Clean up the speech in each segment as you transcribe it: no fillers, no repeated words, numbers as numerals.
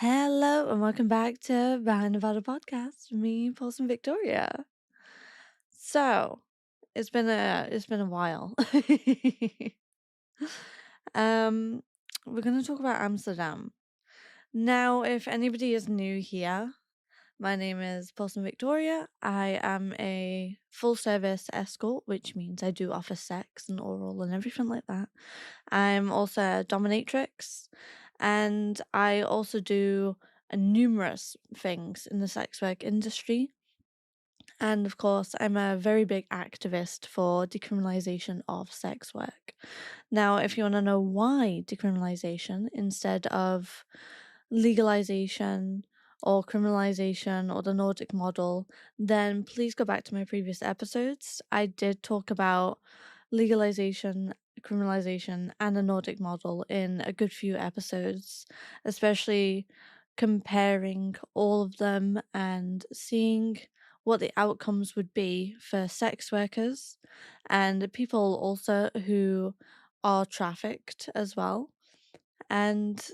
Hello and welcome back to Behind Nevada Podcast. Me, Pulse and Victoria. So it's been a while. um, we're gonna talk about Amsterdam. Now, if anybody is new here, my name is Pulse and Victoria. I am a full service escort, which means I do offer sex and oral and everything like that. I'm also a dominatrix, and I also do numerous things in the sex work industry. And of course, I'm a very big activist for decriminalisation of sex work. Now, if you want to know why decriminalisation instead of legalisation or criminalisation or the Nordic model, then please go back to my previous episodes. I did talk about legalisation, criminalisation, and the Nordic model in a good few episodes, especially comparing all of them and seeing what the outcomes would be for sex workers and people also who are trafficked as well. And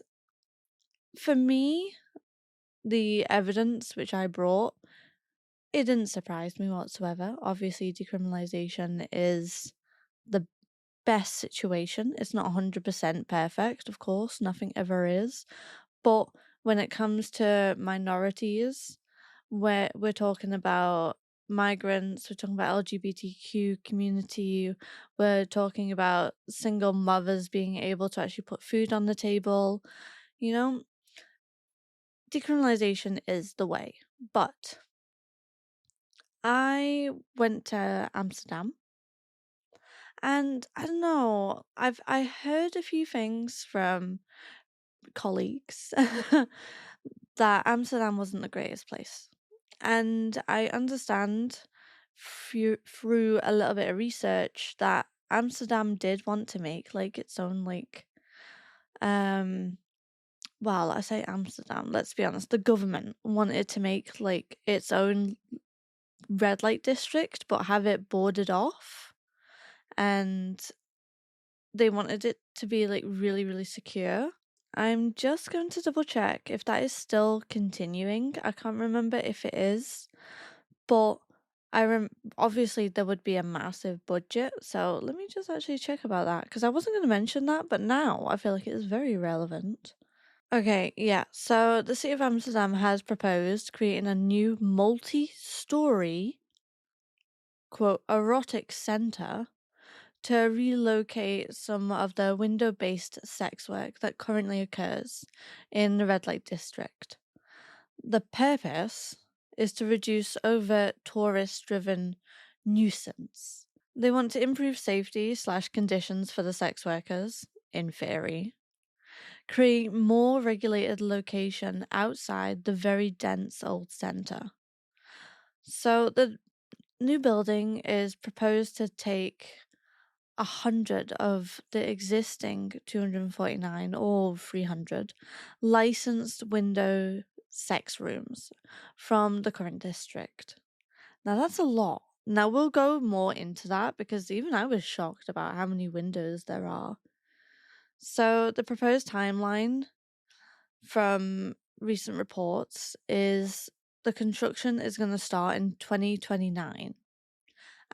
for me, the evidence which I brought, it didn't surprise me whatsoever. Obviously, decriminalisation is the best situation. It's not 100% perfect, of course, nothing ever is. But when it comes to minorities, we're talking about migrants, we're talking about LGBTQ community, we're talking about single mothers being able to actually put food on the table, you know, decriminalisation is the way. But I went to Amsterdam and I don't know, I heard a few things from colleagues that Amsterdam wasn't the greatest place. And I understand through a little bit of research that Amsterdam did want to make like its own well, I say Amsterdam, let's be honest, the government wanted to make like its own red light district but have it boarded off, and they wanted it to be like really, really secure. I'm just going to double check if that is still continuing. I can't remember if it is, but obviously there would be a massive budget. So let me just actually check about that because I wasn't going to mention that, but now I feel like it is very relevant. Okay, yeah. So the city of Amsterdam has proposed creating a new multi-story, quote, erotic center to relocate some of the window-based sex work that currently occurs in the red light district. The purpose is to reduce overt tourist-driven nuisance. They want to improve safety / conditions for the sex workers, in theory, create more regulated location outside the very dense old centre. So the new building is proposed to take 100 of the existing 249 or 300 licensed window sex rooms from the current district. Now that's a lot. Now we'll go more into that because even I was shocked about how many windows there are. So the proposed timeline from recent reports is the construction is going to start in 2029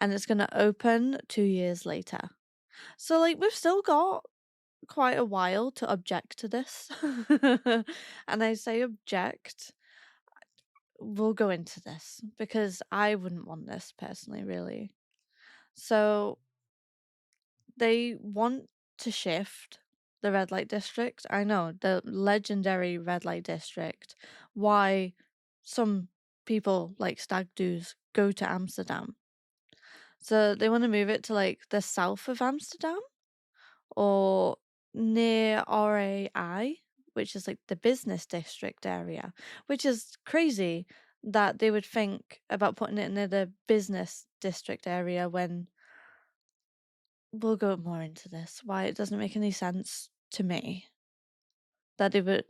and it's going to open 2 years later. So, like, we've still got quite a while to object to this. And I say object, we'll go into this because I wouldn't want this personally, really. So, they want to shift the red light district. I know, the legendary red light district. Why some people like stag do's go to Amsterdam. So, they want to move it to like the south of Amsterdam or near RAI, which is like the business district area, which is crazy that they would think about putting it near the business district area when we'll go more into this. Why it doesn't make any sense to me that they would.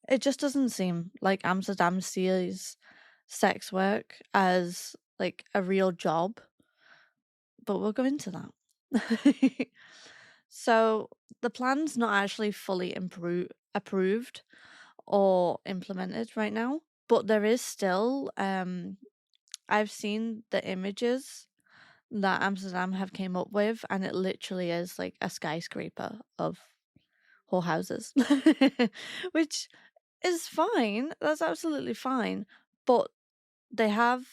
It just doesn't seem like Amsterdam sees sex work as like a real job, but we'll go into that. So the plan's not actually fully approved, or implemented right now, but there is still I've seen the images that Amsterdam have came up with, and it literally is like a skyscraper of whorehouses, which is fine. That's absolutely fine. But they have,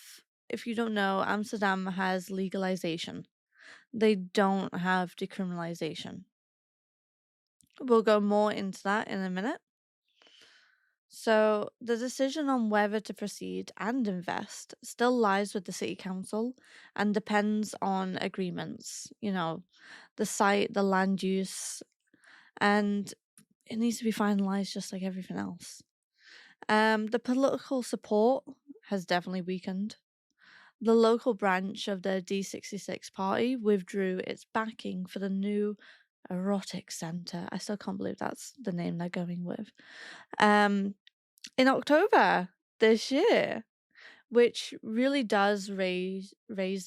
if you don't know, Amsterdam has legalization. They don't have decriminalisation. We'll go more into that in a minute. So, the decision on whether to proceed and invest still lies with the city council and depends on agreements, the site, the land use, and it needs to be finalised just like everything else. The political support has definitely weakened. The local branch of the D66 party withdrew its backing for the new erotic centre. I still can't believe that's the name they're going with. In October this year, which really does raise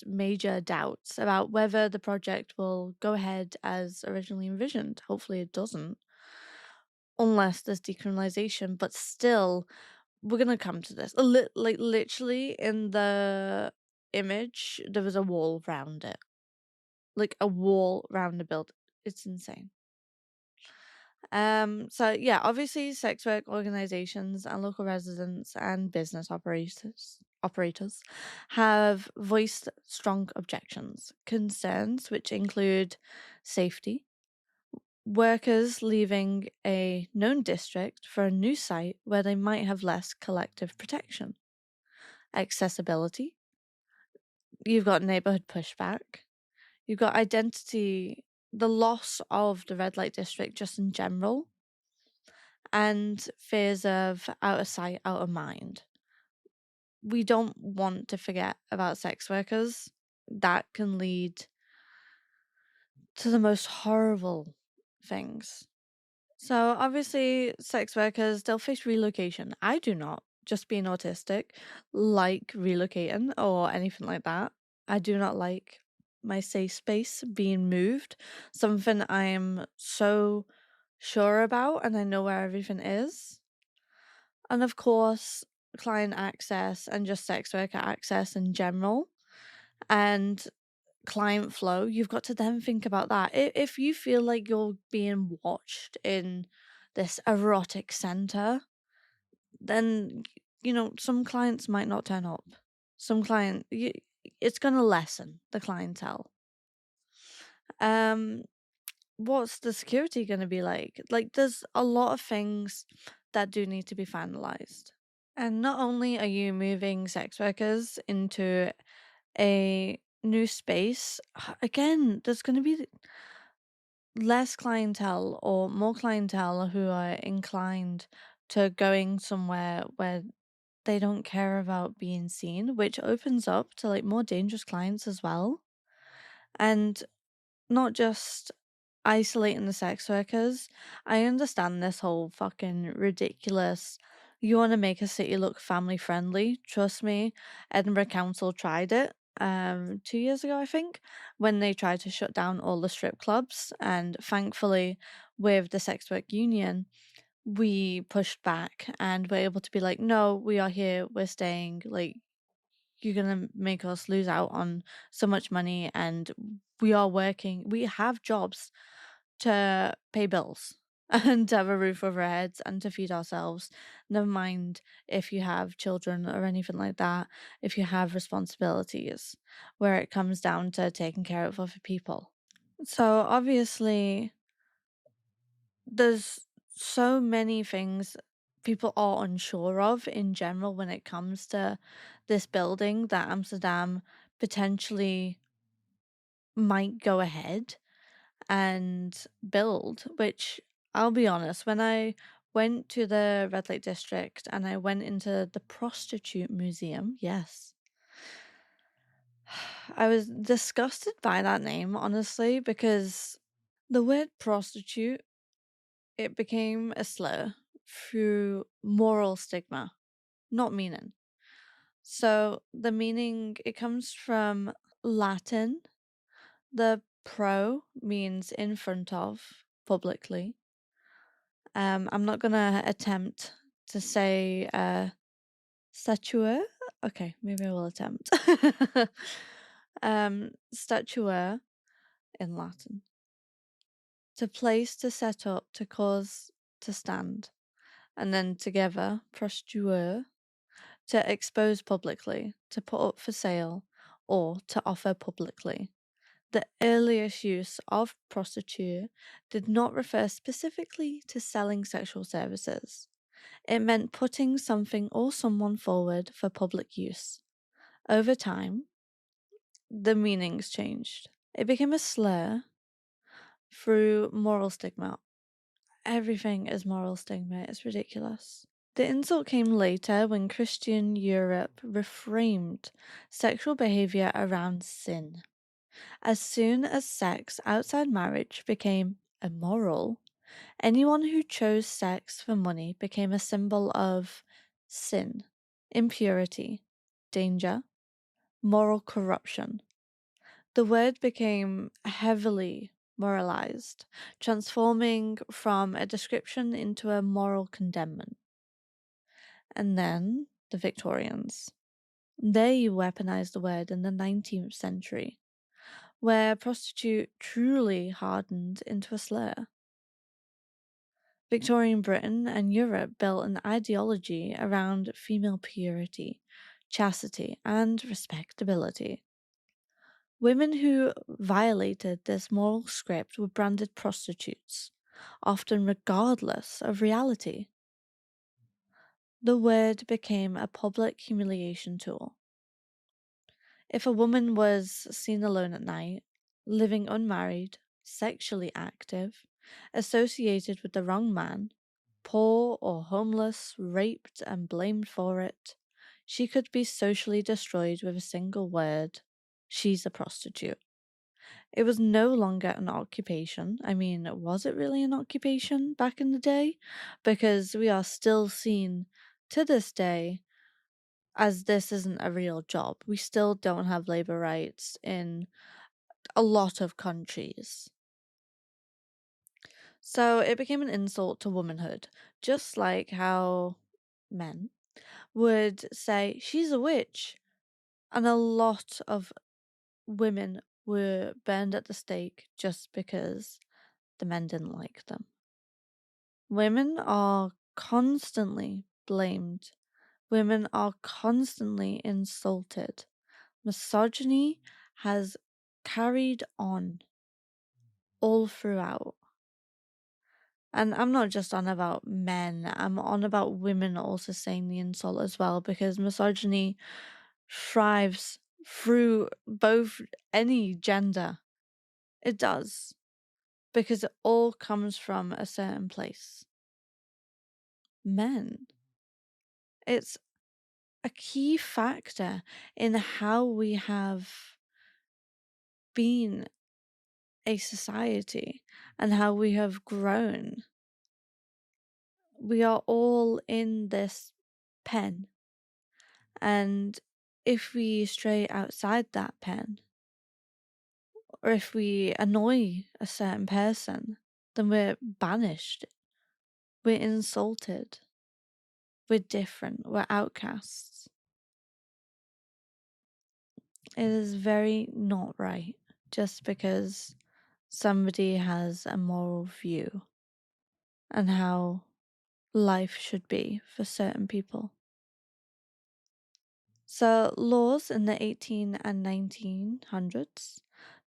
major doubts about whether the project will go ahead as originally envisioned. Hopefully it doesn't, unless there's decriminalisation, but still, we're gonna come to this. Like literally in the image, there was a wall around it. Like a wall around the building. It's insane. So yeah, obviously sex work organizations and local residents and business operators have voiced strong objections, concerns which include safety, workers leaving a known district for a new site where they might have less collective protection, accessibility, you've got neighborhood pushback, you've got identity, the loss of the red light district just in general, and fears of out of sight, out of mind. We don't want to forget about sex workers. That can lead to the most horrible things. So obviously, sex workers, they'll face relocation. I do not, just being autistic, like relocating or anything like that. I do not like my safe space being moved. Something I'm so sure about and I know where everything is. And of course, client access and just sex worker access in general. And client flow, you've got to then think about that. If you feel like you're being watched in this erotic center, then some clients might not turn up. It's going to lessen the clientele. What's the security going to be like? Like, there's a lot of things that do need to be finalized. And not only are you moving sex workers into a new space, again, there's going to be less clientele or more clientele who are inclined to going somewhere where they don't care about being seen, which opens up to like more dangerous clients as well. And not just isolating the sex workers. I understand this whole fucking ridiculous. You want to make a city look family friendly. Trust me, Edinburgh Council tried it 2 years ago, I think, when they tried to shut down all the strip clubs. And thankfully, with the sex work union, we pushed back and were able to be like, no, we are here, we're staying. Like, you're gonna make us lose out on so much money, and we are working, we have jobs to pay bills and to have a roof over our heads and to feed ourselves. Never mind if you have children or anything like that, if you have responsibilities where it comes down to taking care of other people. So obviously, there's so many things people are unsure of in general when it comes to this building that Amsterdam potentially might go ahead and build, which I'll be honest, when I went to the Red Light District and I went into the Prostitute Museum, yes, I was disgusted by that name, honestly, because the word prostitute, it became a slur through moral stigma, not meaning. So the meaning, it comes from Latin. The pro means in front of, publicly. I'm not gonna attempt to say statuer. Okay, maybe I will attempt. Statuer in Latin. To place, to set up, to cause, to stand. And then together, prostituere, to expose publicly, to put up for sale, or to offer publicly. The earliest use of prostitute did not refer specifically to selling sexual services. It meant putting something or someone forward for public use. Over time, the meanings changed. It became a slur through moral stigma. Everything is moral stigma, it's ridiculous. The insult came later when Christian Europe reframed sexual behavior around sin. As soon as sex outside marriage became immoral, anyone who chose sex for money became a symbol of sin, impurity, danger, moral corruption. The word became heavily moralized, transforming from a description into a moral condemnation. And then the Victorians. They weaponized the word in the 19th century, where prostitute truly hardened into a slur. Victorian Britain and Europe built an ideology around female purity, chastity, and respectability. Women who violated this moral script were branded prostitutes, often regardless of reality. The word became a public humiliation tool. If a woman was seen alone at night, living unmarried, sexually active, associated with the wrong man, poor or homeless, raped and blamed for it, she could be socially destroyed with a single word: she's a prostitute. It was no longer an occupation. I mean, was it really an occupation back in the day? Because we are still seen to this day as this isn't a real job. We still don't have labor rights in a lot of countries. So it became an insult to womanhood, just like how men would say, she's a witch. And a lot of women were burned at the stake just because the men didn't like them. Women are constantly blamed. Women are constantly insulted. Misogyny has carried on all throughout. And I'm not just on about men, I'm on about women also saying the insult as well, because misogyny thrives through both any gender. It does. Because it all comes from a certain place. Men. It's a key factor in how we have been a society and how we have grown. We are all in this pen, and if we stray outside that pen, or if we annoy a certain person, then we're banished, we're insulted, we're different, we're outcasts. It is very not right just because somebody has a moral view and how life should be for certain people. So, laws in the 18 and 1900s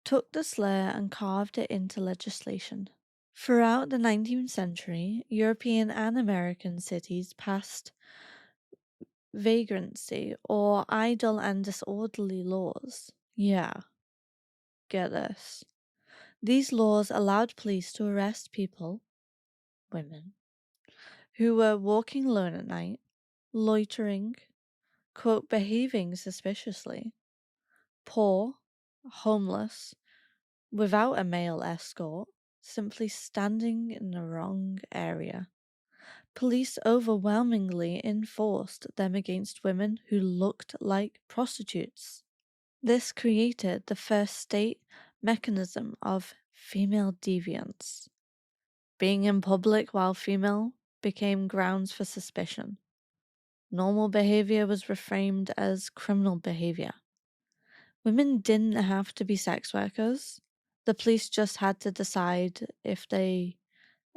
took the slur and carved it into legislation. Throughout the 19th century, European and American cities passed vagrancy or idle and disorderly laws. Yeah, get this. These laws allowed police to arrest people, women, who were walking alone at night, loitering, quote, behaving suspiciously, poor, homeless, without a male escort, simply standing in the wrong area. Police overwhelmingly enforced them against women who looked like prostitutes. This created the first state mechanism of female deviance. Being in public while female became grounds for suspicion. Normal behavior was reframed as criminal behavior. Women didn't have to be sex workers. The police just had to decide if they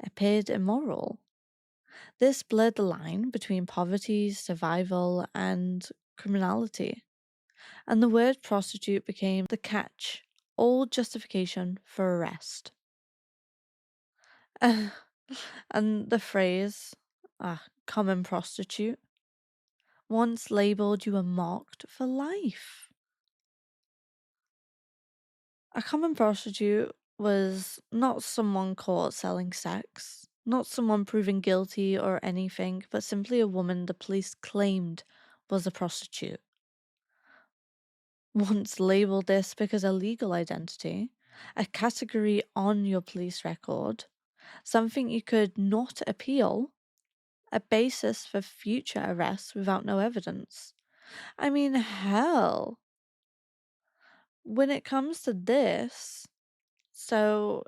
appeared immoral. This blurred the line between poverty, survival, and criminality. And the word prostitute became the catch all justification for arrest. And the phrase, common prostitute, once labelled you were marked for life. A common prostitute was not someone caught selling sex, not someone proven guilty or anything, but simply a woman the police claimed was a prostitute. Once labelled this because a legal identity, a category on your police record, something you could not appeal, a basis for future arrests without no evidence. I mean, hell. When it comes to this, so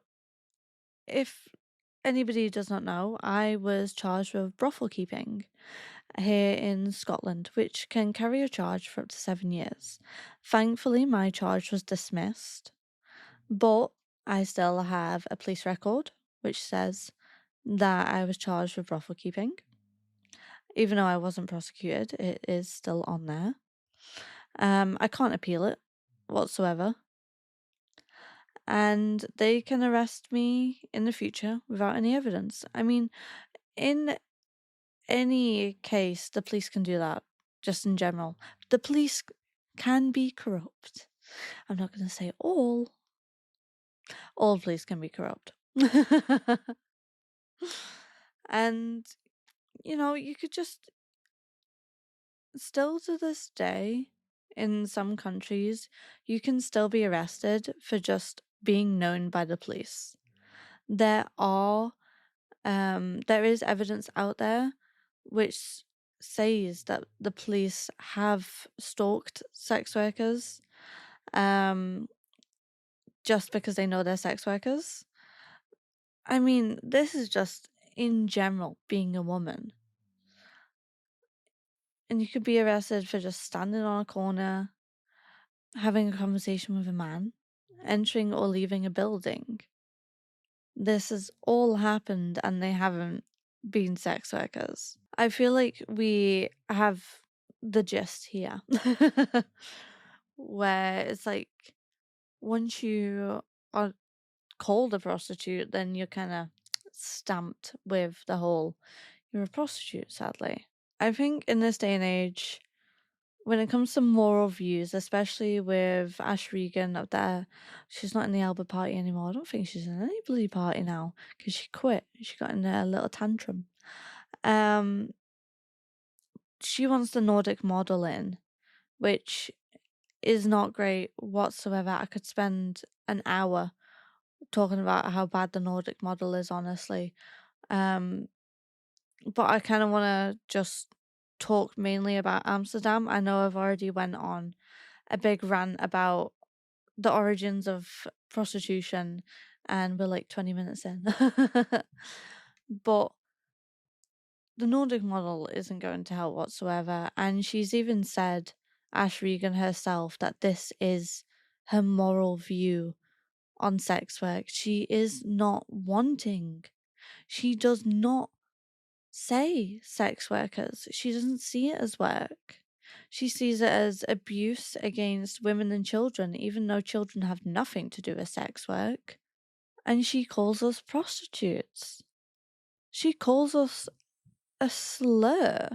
if anybody does not know, I was charged with brothel keeping here in Scotland, which can carry a charge for up to 7 years. Thankfully, my charge was dismissed, but I still have a police record which says that I was charged with brothel keeping. Even though I wasn't prosecuted, it is still on there. I can't appeal it whatsoever. And they can arrest me in the future without any evidence. I mean, in any case, the police can do that, just in general. The police can be corrupt. I'm not going to say all. All police can be corrupt. And, you could just still to this day, in some countries, you can still be arrested for just being known by the police. There is evidence out there which says that the police have stalked sex workers, just because they know they're sex workers. I mean, this is just in general being a woman. And you could be arrested for just standing on a corner, having a conversation with a man, entering or leaving a building. This has all happened and they haven't been sex workers. I feel like we have the gist here. Where it's like, once you are called a prostitute, then you're kind of stamped with the whole, you're a prostitute, sadly. I think in this day and age, when it comes to moral views, especially with Ash Regan up there, she's not in the Albert Party anymore. I don't think she's in any bloody party now because she quit. She got in a little tantrum. She wants the Nordic model in, which is not great whatsoever. I could spend an hour talking about how bad the Nordic model is, honestly. But I kind of want to just talk mainly about Amsterdam. I know I've already went on a big rant about the origins of prostitution and we're like 20 minutes in. But the Nordic model isn't going to help whatsoever. And she's even said, Ash Regan herself, that this is her moral view on sex work. She is not wanting. She does not say sex workers. She doesn't see it as work. She sees it as abuse against women and children, even though children have nothing to do with sex work. And she calls us prostitutes. She calls us a slur.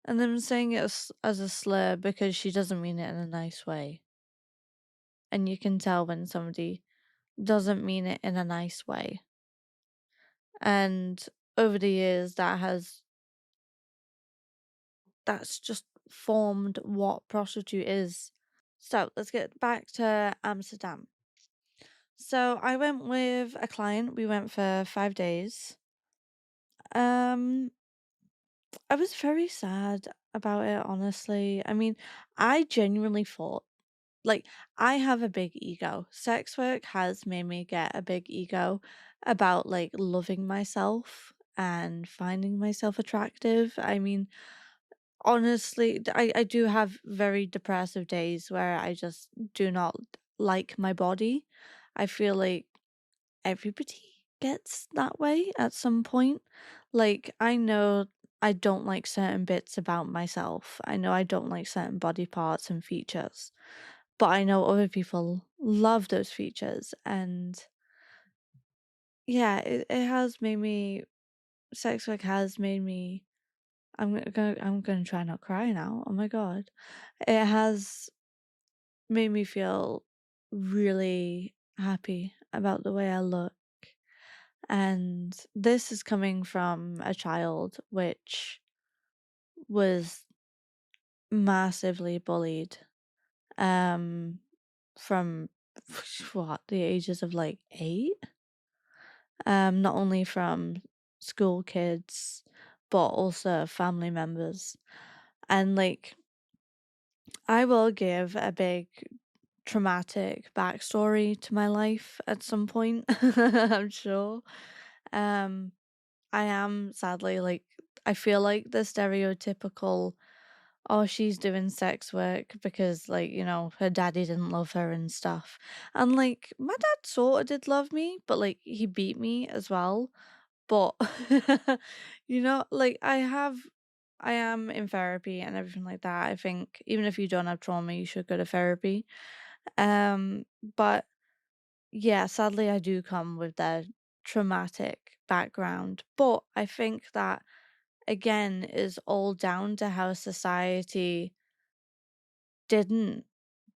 And I'm saying it as a slur because she doesn't mean it in a nice way. And you can tell when somebody doesn't mean it in a nice way. And over the years, that's just formed what prostitute is. So let's get back to Amsterdam. So I went with a client. We went for 5 days. I was very sad about it, honestly. I mean, I genuinely thought, like, I have a big ego. Sex work has made me get a big ego. about like loving myself and finding myself attractive. I mean, honestly, I do have very depressive days where I just do not like my body. I feel like everybody gets that way at some point. Like, I know I don't like certain bits about myself. I know I don't like certain body parts and features, but I know other people love those features. And yeah, it has made me, sex work has made me, I'm gonna try not cry now. Oh my God. It has made me feel really happy about the way I look. And this is coming from a child which was massively bullied um from what, the ages of like 8, not only from school kids but also family members. And like, I will give a big traumatic backstory to my life at some point. I'm sure. um I am sadly like, I feel like the stereotypical, oh, she's doing sex work because, like, you know, her daddy didn't love her and stuff. And like, my dad sort of did love me, but like, he beat me as well. But, you know, like, I am in therapy and everything like that. I think even if you don't have trauma, you should go to therapy. But yeah, sadly, I do come with that traumatic background. But I think that again is all down to how society didn't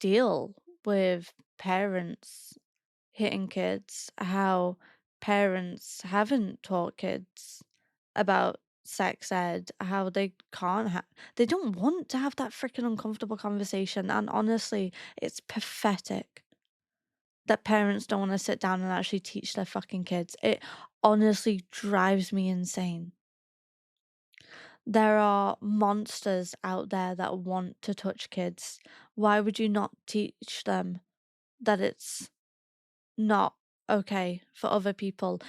deal with parents hitting kids, how parents haven't taught kids about sex ed, how they can't they don't want to have that freaking uncomfortable conversation. And honestly, it's pathetic that parents don't want to sit down and actually teach their fucking kids. It honestly drives me insane. There are monsters out there that want to touch kids. Why would you not teach them that it's not okay for other people?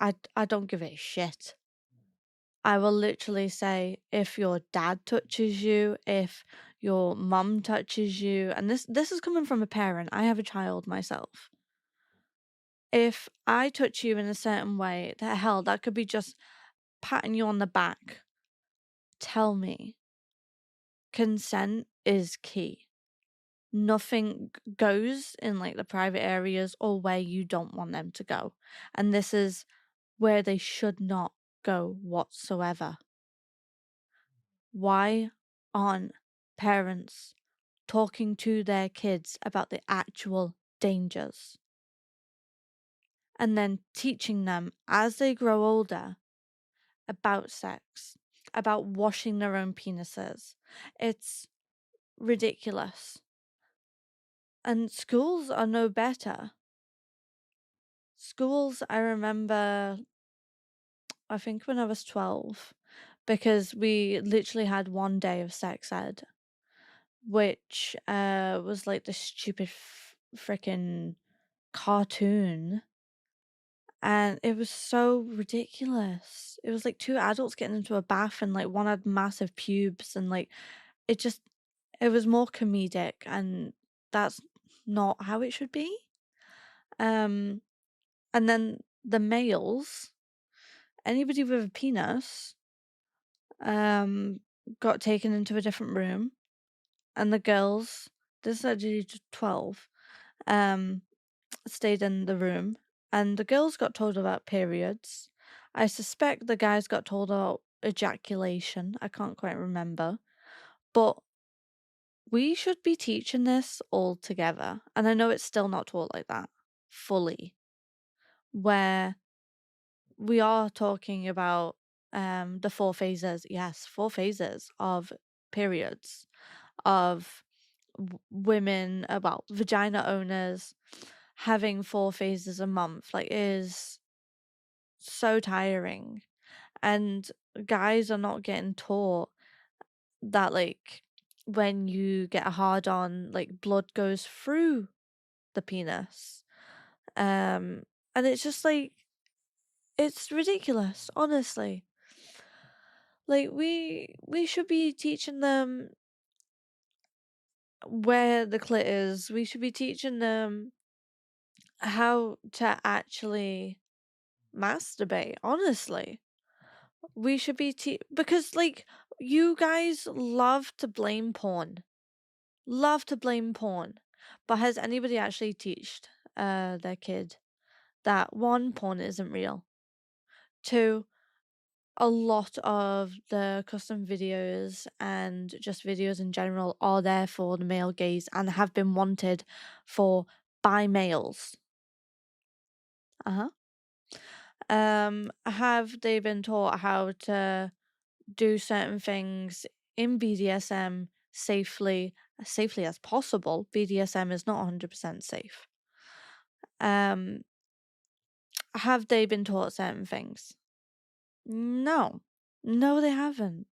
I don't give a shit. I will literally say, if your dad touches you, if your mum touches you, and this is coming from a parent. I have a child myself. If I touch you in a certain way, the hell, that could be just patting you on the back. Tell me. Consent is key. Nothing goes in like the private areas or where you don't want them to go. And this is where they should not go whatsoever. Why aren't parents talking to their kids about the actual dangers? And then teaching them as they grow older about sex, about washing their own penises. It's ridiculous. And schools are no better. Schools, I remember, I think when I was 12, because we literally had one day of sex ed, which was like this stupid freaking cartoon. And it was so ridiculous. It was like two adults getting into a bath and like one had massive pubes and like it just, it was more comedic, and that's not how it should be. Um and then the males, anybody with a penis, um got taken into a different room, and the girls, this is actually just 12, um stayed in the room, and the girls got told about periods. I suspect the guys got told about ejaculation. I can't quite remember. But we should be teaching this all together. And I know it's still not taught like that fully, where we are talking about the 4 phases. Yes, 4 phases of periods, of women, well, vagina owners having 4 phases a month, like, is so tiring. And guys are not getting taught that, like, when you get a hard on, like, blood goes through the penis. And it's just like, It's ridiculous, honestly. Like, we should be teaching them where the clit is. We should be teaching them how to actually masturbate, honestly. We should be because, like, you guys love to blame porn. Love to blame porn. But has anybody actually teached their kid that one, porn isn't real? Two, a lot of the custom videos and just videos in general are there for the male gaze and have been wanted for by males. Uh-huh. Have they been taught how to do certain things in BDSM safely as possible? BDSM is not 100% safe. Have they been taught certain things? No. No, they haven't.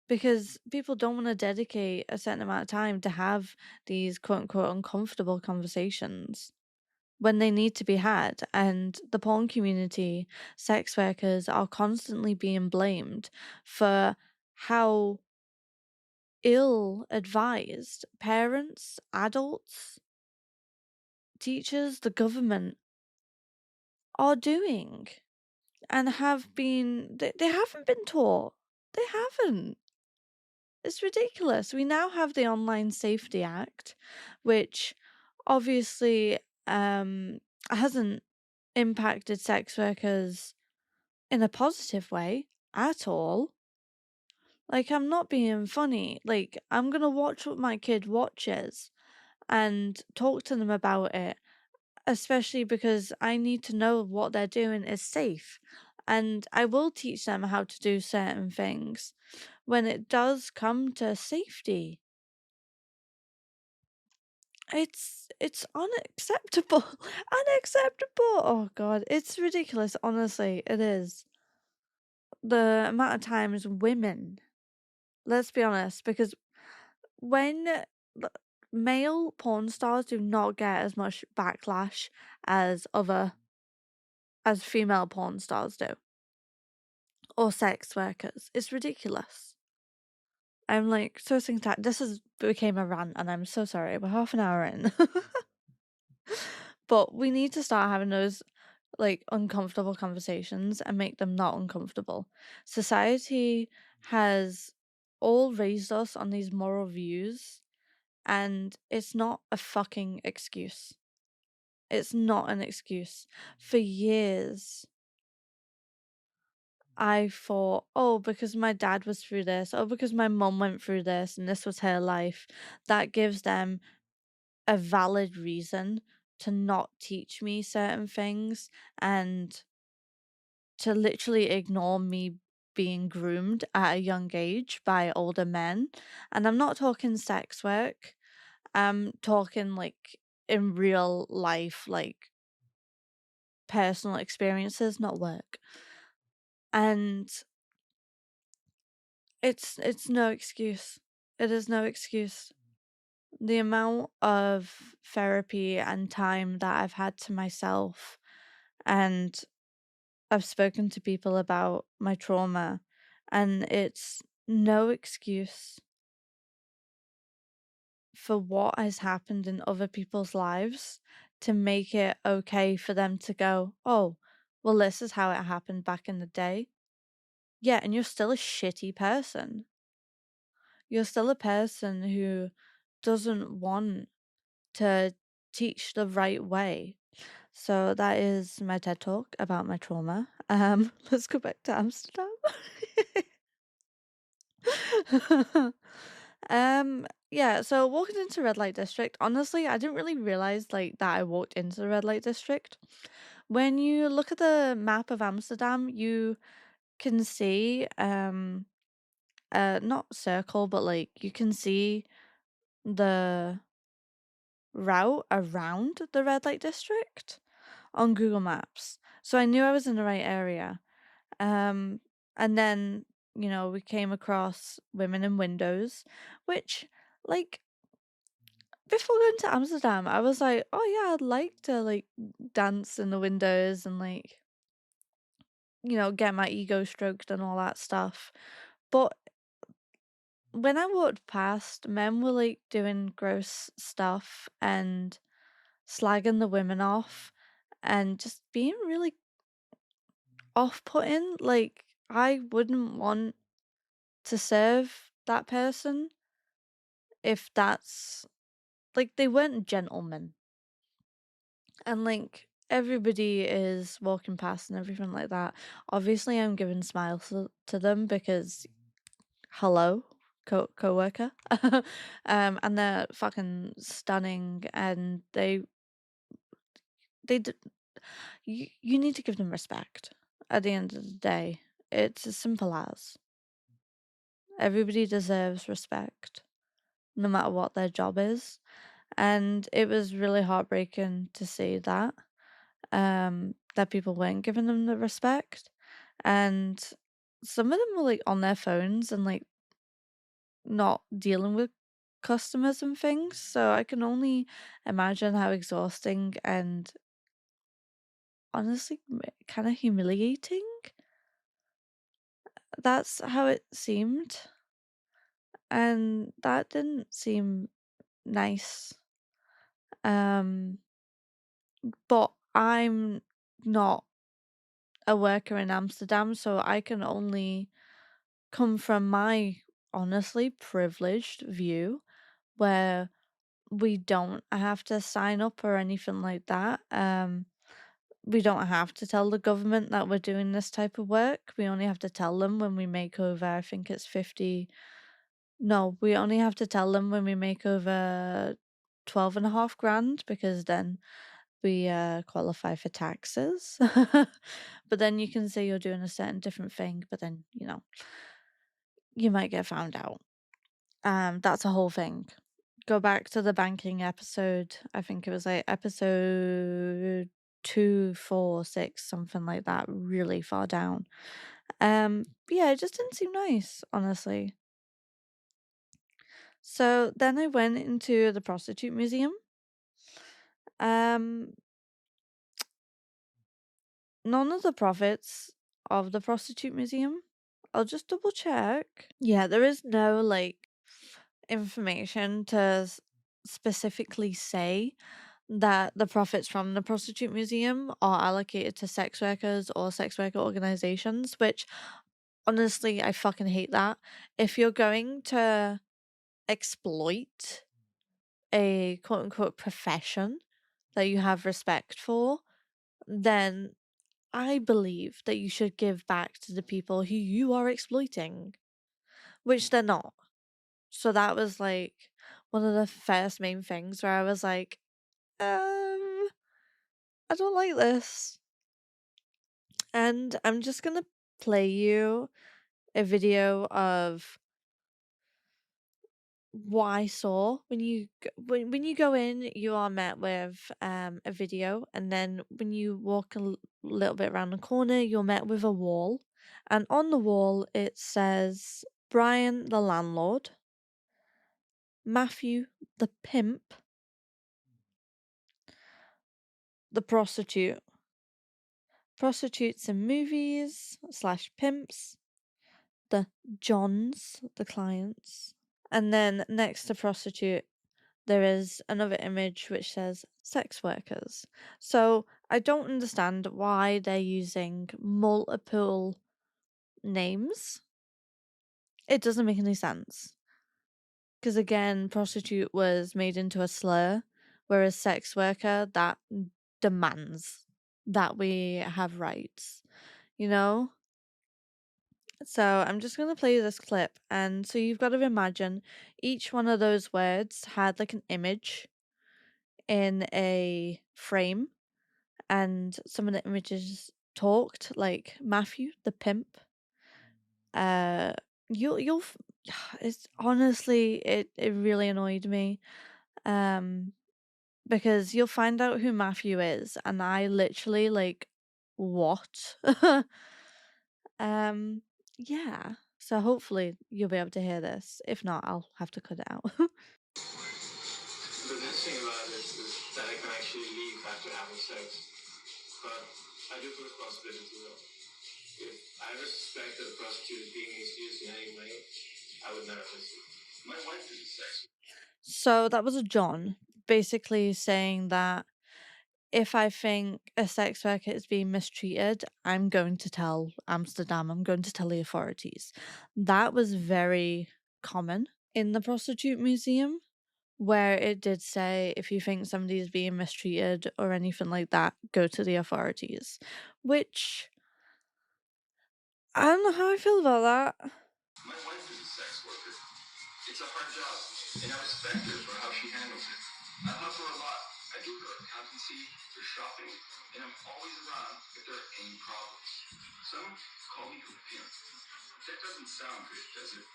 Because people don't want to dedicate a certain amount of time to have these quote unquote uncomfortable conversations when they need to be had. And the porn community, sex workers are constantly being blamed for how ill advised parents, adults, teachers, the government are doing and have been, they haven't been taught. They haven't. It's ridiculous. We now have the Online Safety Act, which obviously hasn't impacted sex workers in a positive way at all. Like, I'm not being funny. Like, I'm gonna watch what my kid watches and talk to them about it, especially because I need to know what they're doing is safe. And I will teach them how to do certain things when it does come to safety. It's unacceptable. Unacceptable. Oh god, it's ridiculous, honestly. It is. The amount of times women, let's be honest, because when male porn stars do not get as much backlash as female porn stars do, or sex workers. It's ridiculous. I'm like so sick and tired. This has became a rant, and I'm so sorry. We're half an hour in. But we need to start having those like uncomfortable conversations and make them not uncomfortable. Society has all raised us on these moral views, and it's not a fucking excuse. It's not an excuse. For years, I thought, oh, because my dad was through this, oh, because my mum went through this and this was her life, that gives them a valid reason to not teach me certain things and to literally ignore me being groomed at a young age by older men. And I'm not talking sex work, I'm talking like in real life, like personal experiences, not work. And it's no excuse. It is no excuse. The amount of therapy and time that I've had to myself, and I've spoken to people about my trauma, and it's no excuse for what has happened in other people's lives to make it okay for them to go, oh, well, this is how it happened back in the day. Yeah, and you're still a shitty person. You're still a person who doesn't want to teach the right way. So that is my TED talk about my trauma. Let's go back to Amsterdam. Yeah, so walking into Red Light District, honestly, I didn't really realize like that I walked into the Red Light District. When you look at the map of Amsterdam, you can see not circle, but like you can see the route around the Red Light District on Google Maps. So I knew I was in the right area. And then, we came across Women in Windows, which, like, before going to Amsterdam, I was like, oh yeah, I'd like to, like, dance in the windows and, like, get my ego stroked and all that stuff. But when I walked past, men were like doing gross stuff and slagging the women off and just being really off-putting. Like, I wouldn't want to serve that person if that's like, they weren't gentlemen. And like everybody is walking past and everything like that. Obviously, I'm giving smiles to them because hello, co-worker. And they're fucking stunning, and they you need to give them respect. At the end of the day, it's as simple as everybody deserves respect, no matter what their job is. And it was really heartbreaking to see that people weren't giving them the respect, and some of them were like on their phones and like not dealing with customers and things. So I can only imagine how exhausting and honestly kind of humiliating that's how it seemed, and that didn't seem nice. um but I'm not a worker in Amsterdam, so I can only come from my honestly privileged view where we don't have to sign up or anything like that. We don't have to tell the government that we're doing this type of work. We only have to tell them when we make over, I think it's 50. No, we only have to tell them when we make over 12.5 grand, because then we qualify for taxes. But then you can say you're doing a certain different thing, but then, you might get found out. That's a whole thing. Go back to the banking episode. I think it was like episode 246, something like that, really far down. Yeah, it just didn't seem nice, honestly. So then I went into the Prostitute Museum. Um, None of the profits of the Prostitute Museum. I'll just double check. Yeah, there is no like information to specifically say that the profits from the Prostitute Museum are allocated to sex workers or sex worker organizations, which honestly, I fucking hate that. If you're going to exploit a quote unquote profession that you have respect for, then I believe that you should give back to the people who you are exploiting, which they're not. So that was like one of the first main things where I was like, I don't like this. And I'm just gonna play you a video of what I saw. When you go in, you are met with a video, and then when you walk little bit around the corner, you're met with a wall, and on the wall it says Brian the landlord, Matthew the pimp, the prostitute, prostitutes in movies / pimps, the Johns, the clients. And then next to prostitute, there is another image which says sex workers. So I don't understand why they're using multiple names. It doesn't make any sense. Because again, prostitute was made into a slur, whereas sex worker, that demands that we have rights, you know? So I'm just going to play this clip. And so you've got to imagine each one of those words had like an image in a frame, and some of the images talked, like Matthew the pimp. Uh, you'll it's honestly, it really annoyed me. Because you'll find out who Matthew is, and I literally like, what? Yeah. So hopefully you'll be able to hear this. If not, I'll have to cut it out. The best thing about this is that I can actually leave after having sex, but I do put responsibility though. If I ever suspected a prostitute is being misused in any way, I would never listen. My wife is a sex. So that was a John basically saying that if I think a sex worker is being mistreated, I'm going to tell Amsterdam, I'm going to tell the authorities. That was very common in the Prostitute Museum, where it did say if you think somebody is being mistreated or anything like that, go to the authorities. Which I don't know how I feel about that. My wife is a sex worker. It's a hard job, and I respect her for how she handles it. I love her a lot. I do her accountancy, her shopping, and I'm always around if there are any problems. Some call me her pimp. That doesn't sound good, does it?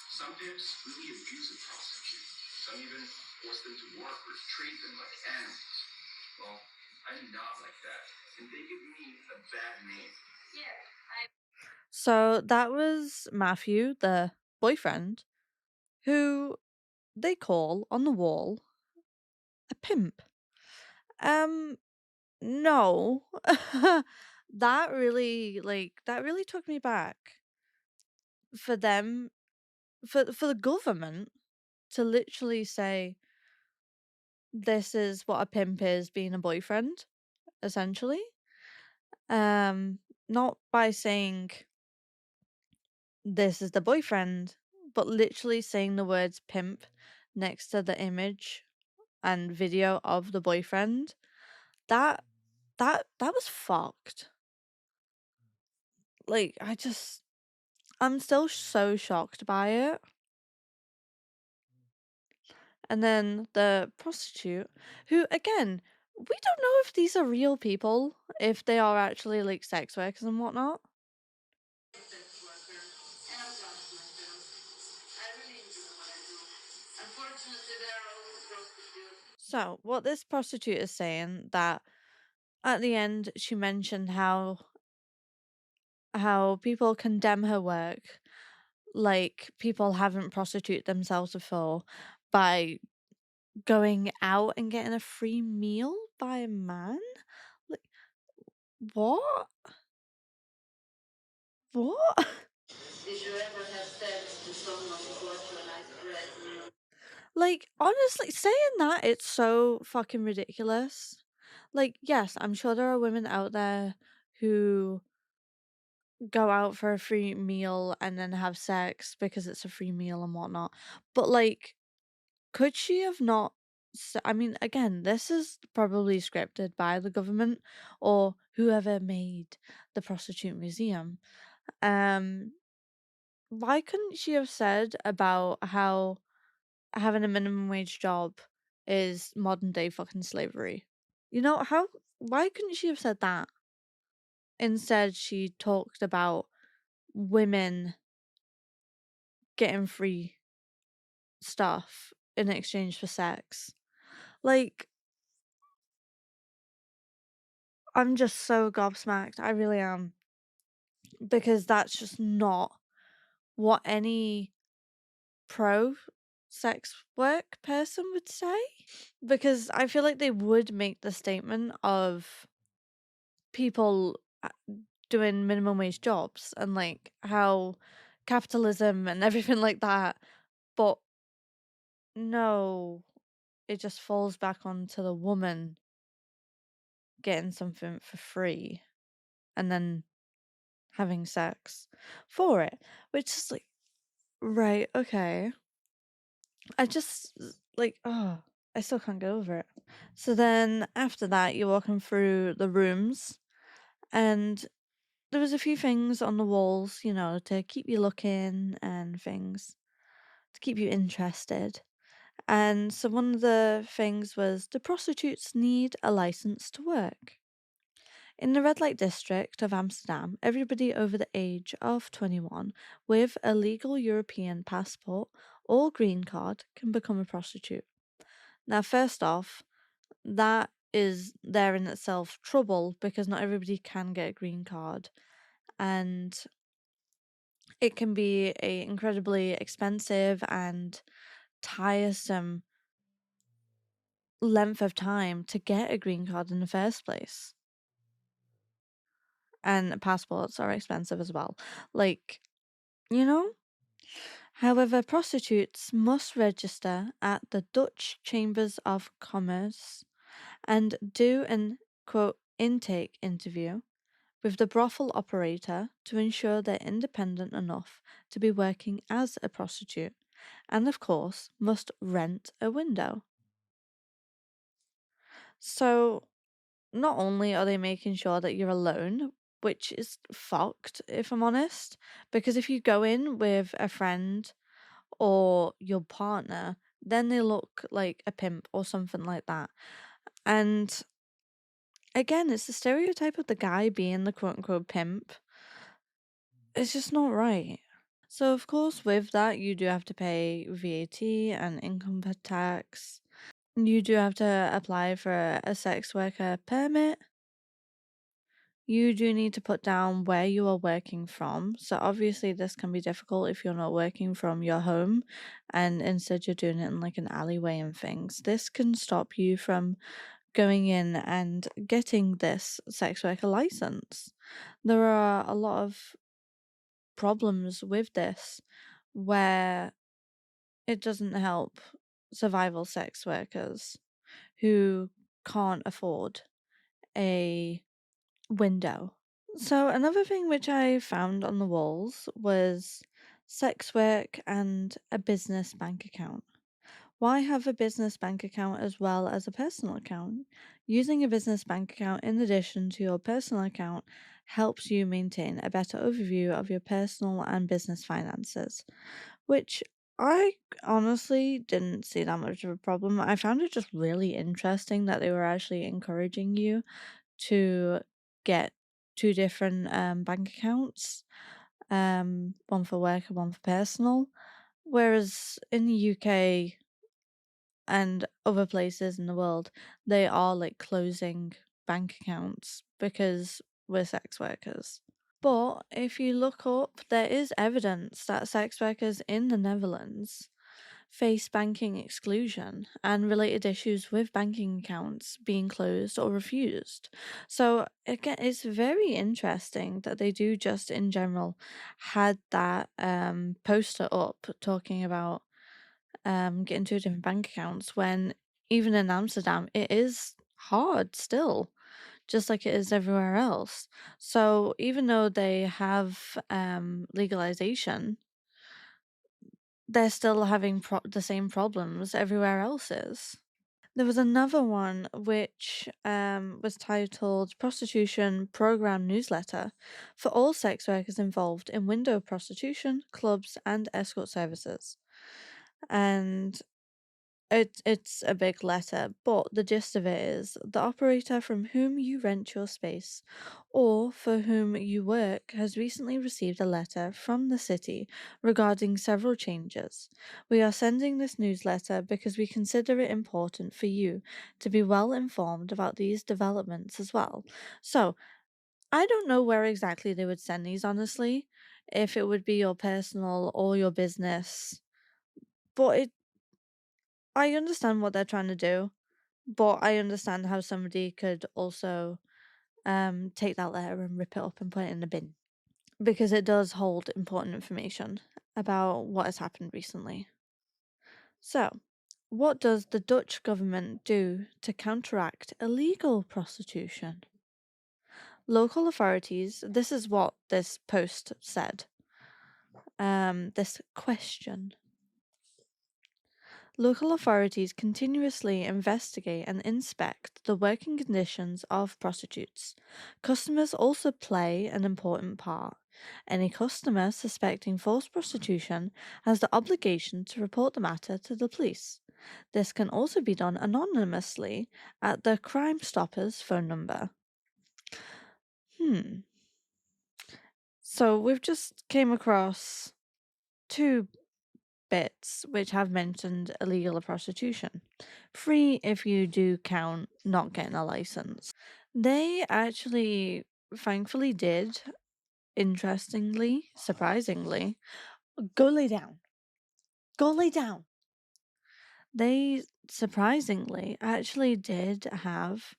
Some pimps really abuse a prostitute. Some even force them to work or treat them like animals. Well, I'm not like that, and they give me a bad name. So that was Matthew, the boyfriend, who they call on the wall a pimp. Um, no. That really took me back for them for the government to literally say this is what a pimp is being a boyfriend, essentially. Not by saying this is the boyfriend, but literally saying the words pimp next to the image and video of the boyfriend. That was fucked. Like I'm still so shocked by it. And then the prostitute, who again, we don't know if these are real people, if they are actually like sex workers and whatnot. Sex worker, and I'm proud of myself. I really enjoy what I do. Unfortunately, there are also prostitutes. So what this prostitute is saying that at the end she mentioned how people condemn her work like people haven't prostituted themselves before by going out and getting a free meal by a man? Like, what? What? Did you ever have sex with someone who brought you a nice bread meal? Like, honestly, saying that, it's so fucking ridiculous. Like, yes, I'm sure there are women out there who go out for a free meal and then have sex because it's a free meal and whatnot. But, like, could she have not? I mean, again, this is probably scripted by the government or whoever made the Prostitute Museum. Um, why couldn't she have said about how having a minimum wage job is modern day fucking slavery? You know, why couldn't she have said that? Instead, she talked about women getting free stuff in exchange for sex. Like, I'm just so gobsmacked. I really am. Because that's just not what any pro sex work person would say. Because I feel like they would make the statement of people doing minimum wage jobs and like how capitalism and everything like that. But no, it just falls back onto the woman getting something for free and then having sex for it, which is like, right, okay. I just like, oh, I still can't get over it. So then after that, you're walking through the rooms, and there was a few things on the walls, you know, to keep you looking and things to keep you interested. And so one of the things was the prostitutes need a license to work. In the red light district of Amsterdam, everybody over the age of 21 with a legal European passport or green card can become a prostitute. Now, first off, that is there in itself trouble because not everybody can get a green card, and it can be a incredibly expensive and tiresome length of time to get a green card in the first place. and passports are expensive as well. Like, you know? However, prostitutes must register at the Dutch Chambers of Commerce and do an quote intake interview with the brothel operator to ensure they're independent enough to be working as a prostitute, and of course, must rent a window. So, not only are they making sure that you're alone, which is fucked, if I'm honest, because if you go in with a friend or your partner, then they look like a pimp or something like that. And again, it's the stereotype of the guy being the quote unquote pimp. It's just not right. So, of course, with that, you do have to pay VAT and income tax. You do have to apply for a sex worker permit. You do need to put down where you are working from. So, obviously, this can be difficult if you're not working from your home and instead you're doing it in like an alleyway and things. This can stop you from going in and getting this sex worker license. There are a lot of problems with this where it doesn't help survival sex workers who can't afford a window. So, another thing which I found on the walls was sex work and a business bank account. Why have a business bank account as well as a personal account? Using a business bank account in addition to your personal account helps you maintain a better overview of your personal and business finances, which I honestly didn't see that much of a problem. I found it just really interesting that they were actually encouraging you to get two different bank accounts, one for work and one for personal. Whereas in the UK and other places in the world, they are like closing bank accounts because we're sex workers. But if you look up, there is evidence that sex workers in the Netherlands face banking exclusion and related issues with banking accounts being closed or refused. So again, it's very interesting that they do just in general had that poster up talking about getting two different bank accounts when even in Amsterdam it is hard still, just like it is everywhere else. So even though they have legalization, they're still having the same problems everywhere else is. There was another one which was titled Prostitution Program Newsletter for all sex workers involved in window prostitution, clubs, and escort services. And it's a big letter, but the gist of it is the operator from whom you rent your space or for whom you work has recently received a letter from the city regarding several changes. We are sending this newsletter because we consider it important for you to be well informed about these developments as well. So, I don't know where exactly they would send these, honestly, if it would be your personal or your business, but I understand what they're trying to do, but I understand how somebody could also take that letter and rip it up and put it in the bin because it does hold important information about what has happened recently. So, what does the Dutch government do to counteract illegal prostitution? Local authorities, this is what this post said. This question. Local authorities continuously investigate and inspect the working conditions of prostitutes. Customers also play an important part. Any customer suspecting forced prostitution has the obligation to report the matter to the police. This can also be done anonymously at the Crime Stoppers phone number. So we've just came across two bits which have mentioned illegal prostitution. 3 if you do count not getting a license. They actually thankfully did, interestingly, surprisingly, go lay down. Go lay down. They surprisingly actually did have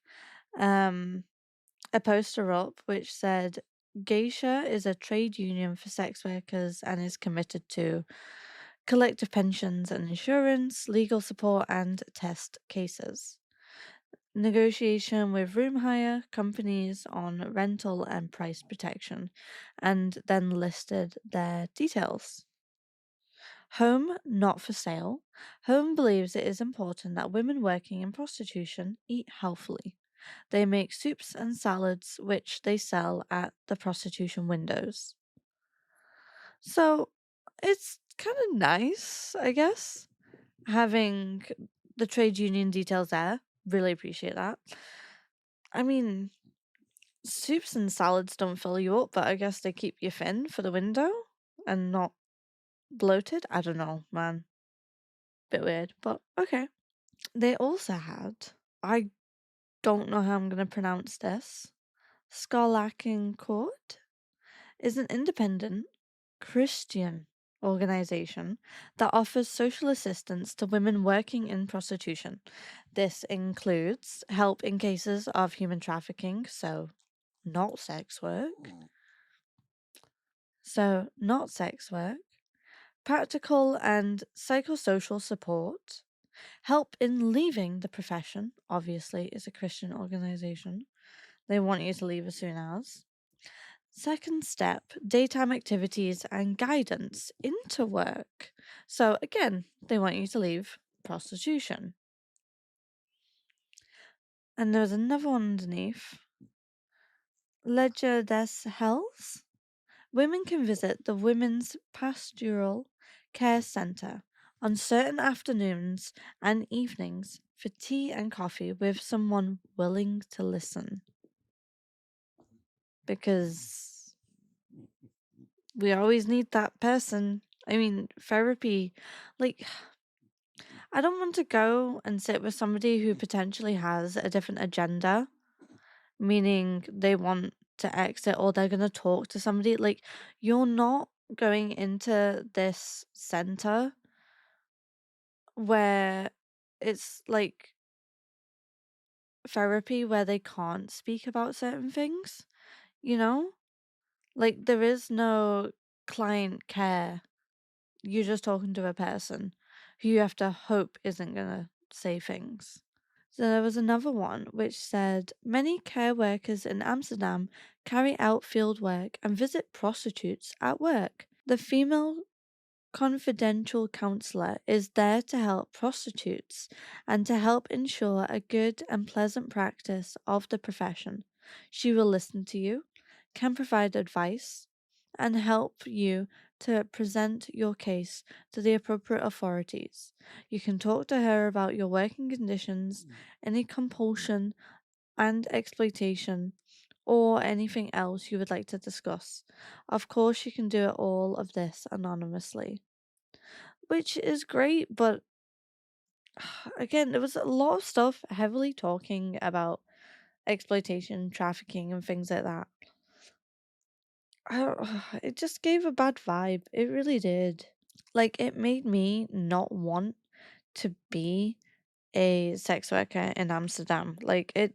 a poster up which said Geisha is a trade union for sex workers and is committed to collective pensions and insurance, legal support, and test cases. Negotiation with room hire companies on rental and price protection, and then listed their details. Home not for sale. Home believes it is important that women working in prostitution eat healthily. They make soups and salads, which they sell at the prostitution windows. So it's kind of nice, I guess, having the trade union details there. Really appreciate that. I mean, soups and salads don't fill you up, but I guess they keep you thin for the window and not bloated. I don't know, man. Bit weird, but okay. They also had, I don't know how I'm going to pronounce this, Skarlaken Court is an independent Christian organization that offers social assistance to women working in prostitution. This includes help in cases of human trafficking, so not sex work. Practical and psychosocial support, help in leaving the profession, obviously, is a Christian organization. They want you to leave as soon as. Second step, daytime activities and guidance into work. So again, they want you to leave prostitution. And there's another one underneath. Ledger des Hells. Women can visit the Women's Pastoral Care Centre on certain afternoons and evenings for tea and coffee with someone willing to listen. Because we always need that person. I mean, therapy, like, I don't want to go and sit with somebody who potentially has a different agenda, meaning they want to exit or they're going to talk to somebody. Like, you're not going into this center where it's like therapy where they can't speak about certain things, you know? Like, there is no client care. You're just talking to a person who you have to hope isn't going to say things. So there was another one which said many care workers in Amsterdam carry out field work and visit prostitutes at work. The female confidential counselor is there to help prostitutes and to help ensure a good and pleasant practice of the profession. She will listen to you, can provide advice, and help you to present your case to the appropriate authorities. You can talk to her about your working conditions, any compulsion and exploitation, or anything else you would like to discuss. Of course, you can do all of this anonymously, which is great, but again, there was a lot of stuff heavily talking about exploitation, trafficking, and things like that. It just gave a bad vibe. It really did. Like, it made me not want to be a sex worker in Amsterdam. Like, it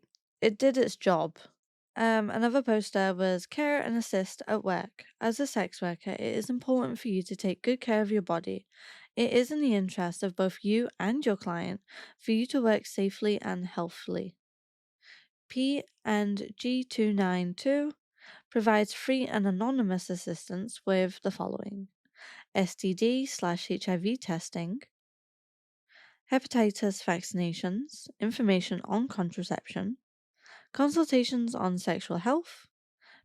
did its job. Another poster was care and assist at work. As a sex worker, it is important for you to take good care of your body. It is in the interest of both you and your client for you to work safely and healthily. P and G292 provides free and anonymous assistance with the following: STD/HIV testing, hepatitis vaccinations, information on contraception, consultations on sexual health,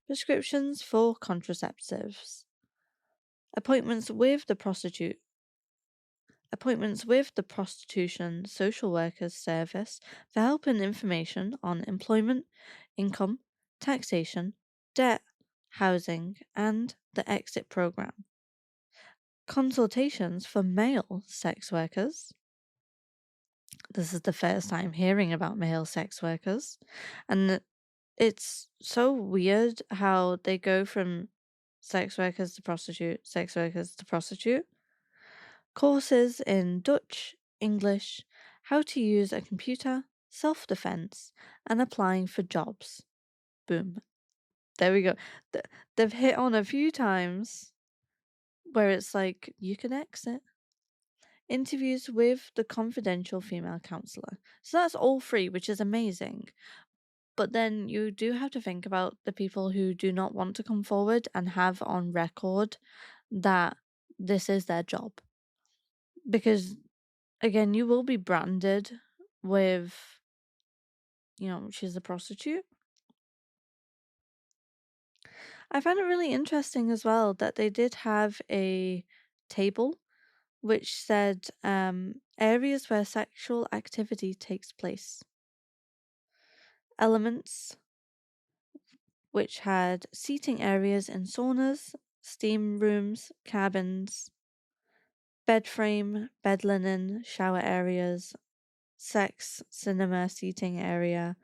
prescriptions for contraceptives, appointments with the prostitution social workers service for help and information on employment, income, taxation, debt, housing, and the exit program. Consultations for male sex workers. This is the first time hearing about male sex workers, and it's so weird how they go from sex workers to prostitute, sex workers to prostitute. Courses in Dutch, English, how to use a computer, self defense, and applying for jobs. Boom. There we go. They've hit on a few times where it's like, you can exit. Interviews with the confidential female counselor. So that's all free, which is amazing. But then you do have to think about the people who do not want to come forward and have on record that this is their job. Because, again, you will be branded with, she's a prostitute. I find it really interesting as well that they did have a table which said areas where sexual activity takes place. Elements, which had seating areas in saunas, steam rooms, cabins, bed frame, bed linen, shower areas, sex, cinema, seating area,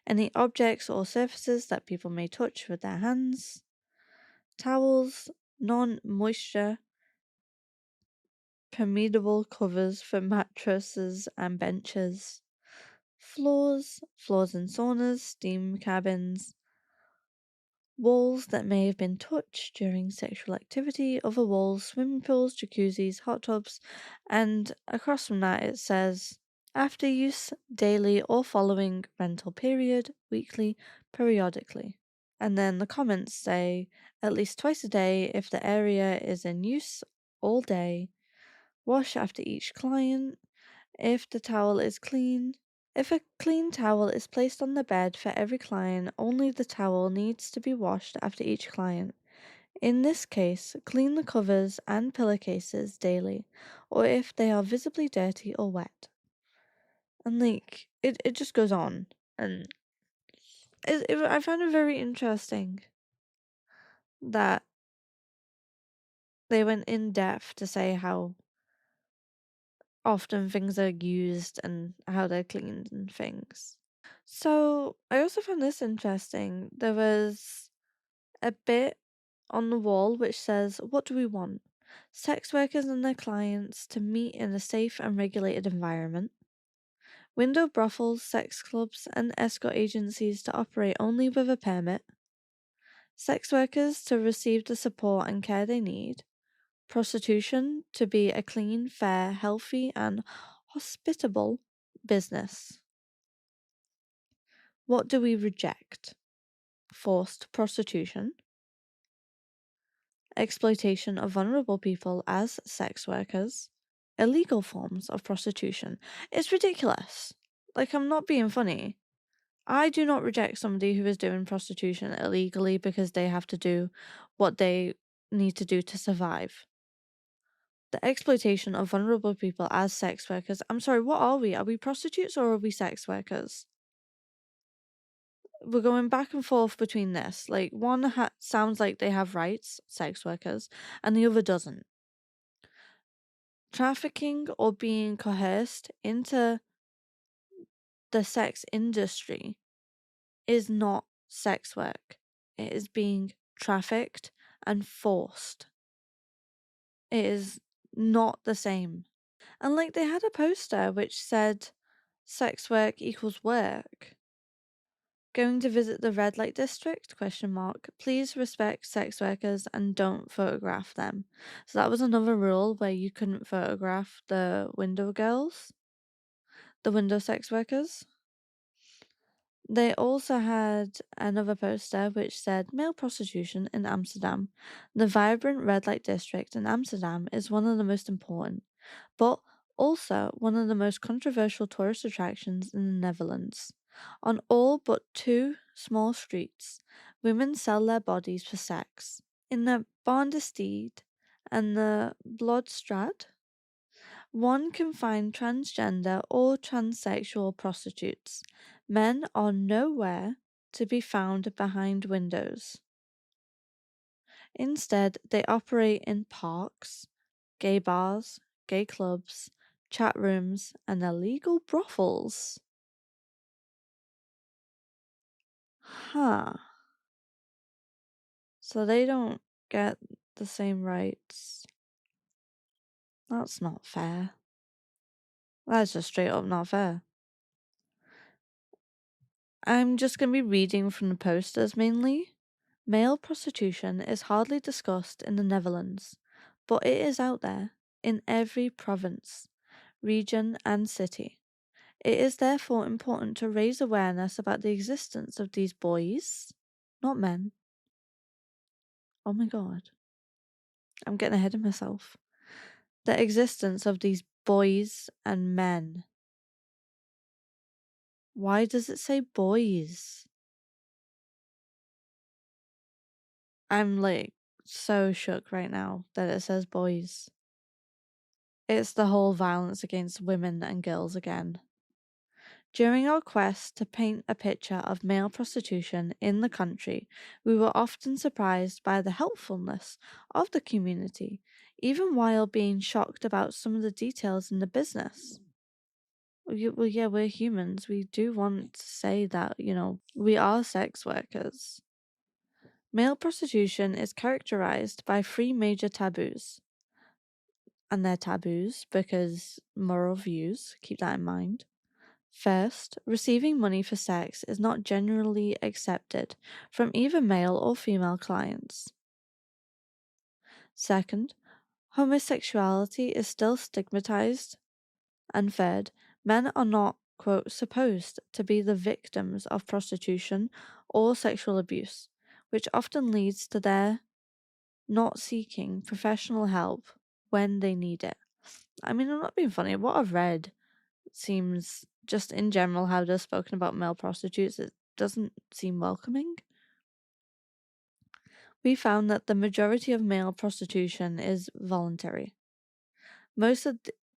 any objects or surfaces that people may touch with their hands, towels, non-moisture, permeable covers for mattresses and benches, floors in saunas, steam cabins, walls that may have been touched during sexual activity, other walls, swimming pools, jacuzzis, hot tubs, and across from that it says after use, daily or following rental period, weekly, periodically. And then the comments say at least twice a day if the area is in use all day, wash after each client, if the towel is clean. If a clean towel is placed on the bed for every client, only the towel needs to be washed after each client. In this case, clean the covers and pillowcases daily, or if they are visibly dirty or wet. And it just goes on. And I find it very interesting that they went in depth to say how often things are used and how they're cleaned and things. So I also found this interesting. There was a bit on the wall which says, "What do we want? Sex workers and their clients to meet in a safe and regulated environment. Window brothels, sex clubs, and escort agencies to operate only with a permit. Sex workers to receive the support and care they need. Prostitution to be a clean, fair, healthy, and hospitable business. What do we reject? Forced prostitution, exploitation of vulnerable people as sex workers, illegal forms of prostitution." It's ridiculous. Like, I'm not being funny. I do not reject somebody who is doing prostitution illegally because they have to do what they need to do to survive. The exploitation of vulnerable people as sex workers. I'm sorry, what are we? Are we prostitutes or are we sex workers? We're going back and forth between this. Like, one sounds like they have rights, sex workers, and the other doesn't. Trafficking or being coerced into the sex industry is not sex work. It is being trafficked and forced. It is not the same. And like, they had a poster which said sex work equals work. Going to visit the red light district? Question mark. Please respect sex workers and don't photograph them. So that was another rule where you couldn't photograph the window girls, the window sex workers. They also had another poster which said male prostitution in Amsterdam. The vibrant red light district in Amsterdam is one of the most important, but also one of the most controversial tourist attractions in the Netherlands. On all but two small streets, women sell their bodies for sex. In the Bondesteed and the Blodstraat, one can find transgender or transsexual prostitutes. Men are nowhere to be found behind windows. Instead, they operate in parks, gay bars, gay clubs, chat rooms, and illegal brothels. Huh. So they don't get the same rights. That's not fair. That's just straight up not fair. I'm just going to be reading from the posters mainly, Male prostitution is hardly discussed in the Netherlands, but it is out there, in every province, region, and city. It is therefore important to raise awareness about the existence of these boys, not men. Oh my god. I'm getting ahead of myself. The existence of these boys and men. Why does it say boys? I'm like so shook right now that it says boys. It's the whole violence against women and girls again. During our quest to paint a picture of male prostitution in the country, we were often surprised by the helpfulness of the community, even while being shocked about some of the details in the business. Well, yeah, we're humans. We do want to say that, we are sex workers. Male prostitution is characterized by three major taboos. And they're taboos because moral views, keep that in mind. First, receiving money for sex is not generally accepted from either male or female clients. Second, homosexuality is still stigmatized. And third, men are not, quote, supposed to be the victims of prostitution or sexual abuse, which often leads to their not seeking professional help when they need it. I mean, I'm not being funny. What I've read seems, just in general, how they're spoken about male prostitutes, it doesn't seem welcoming. We found that the majority of male prostitution is voluntary.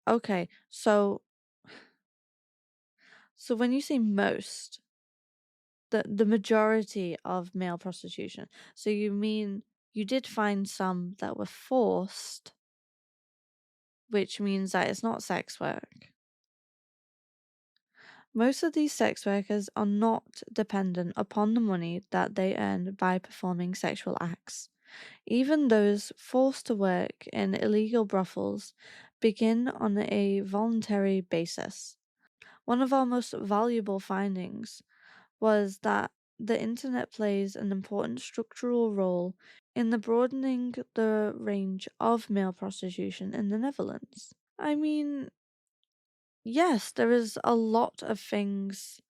Okay, so when you say most, the majority of male prostitution, so you mean you did find some that were forced, which means that it's not sex work. Most of these sex workers are not dependent upon the money that they earn by performing sexual acts. Even those forced to work in illegal brothels begin on a voluntary basis. One of our most valuable findings was that the internet plays an important structural role in the broadening the range of male prostitution in the Netherlands. I mean, yes, there is a lot of things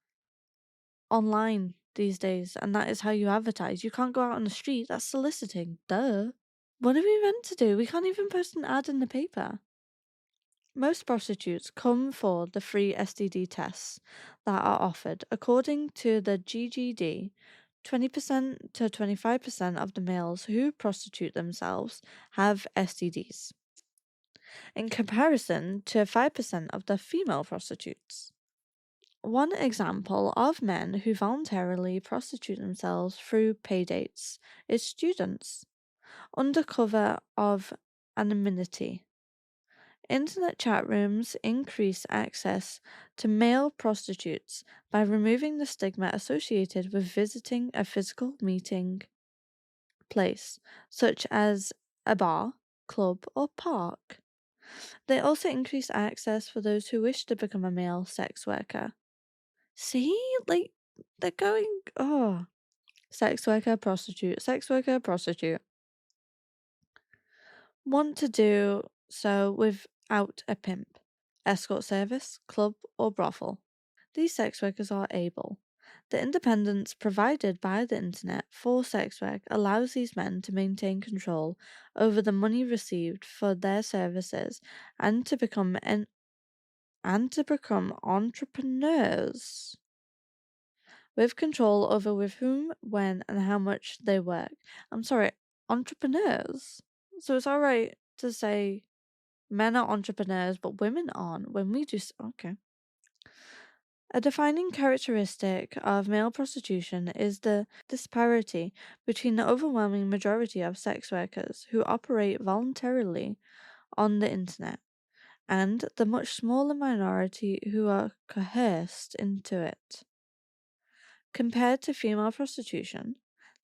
online these days, and that is how you advertise. You can't go out on the street, that's soliciting. Duh. What are we meant to do? We can't even post an ad in the paper. Most prostitutes come for the free STD tests that are offered. According to the GGD, 20% to 25% of the males who prostitute themselves have STDs, in comparison to 5% of the female prostitutes. One example of men who voluntarily prostitute themselves through paydates is students, under cover of anonymity. Internet chat rooms increase access to male prostitutes by removing the stigma associated with visiting a physical meeting place, such as a bar, club, or park. They also increase access for those who wish to become a male sex worker. See? Like, they're going, oh, sex worker, prostitute, sex worker, prostitute. Want to do so without a pimp, escort service, club, or brothel. These sex workers are able. The independence provided by the internet for sex work allows these men to maintain control over the money received for their services and to become entrepreneurs with control over with whom, when, and how much they work. I'm sorry, entrepreneurs. So it's alright to say men are entrepreneurs, but women aren't. When we do, okay. A defining characteristic of male prostitution is the disparity between the overwhelming majority of sex workers who operate voluntarily on the internet and the much smaller minority who are coerced into it. Compared to female prostitution,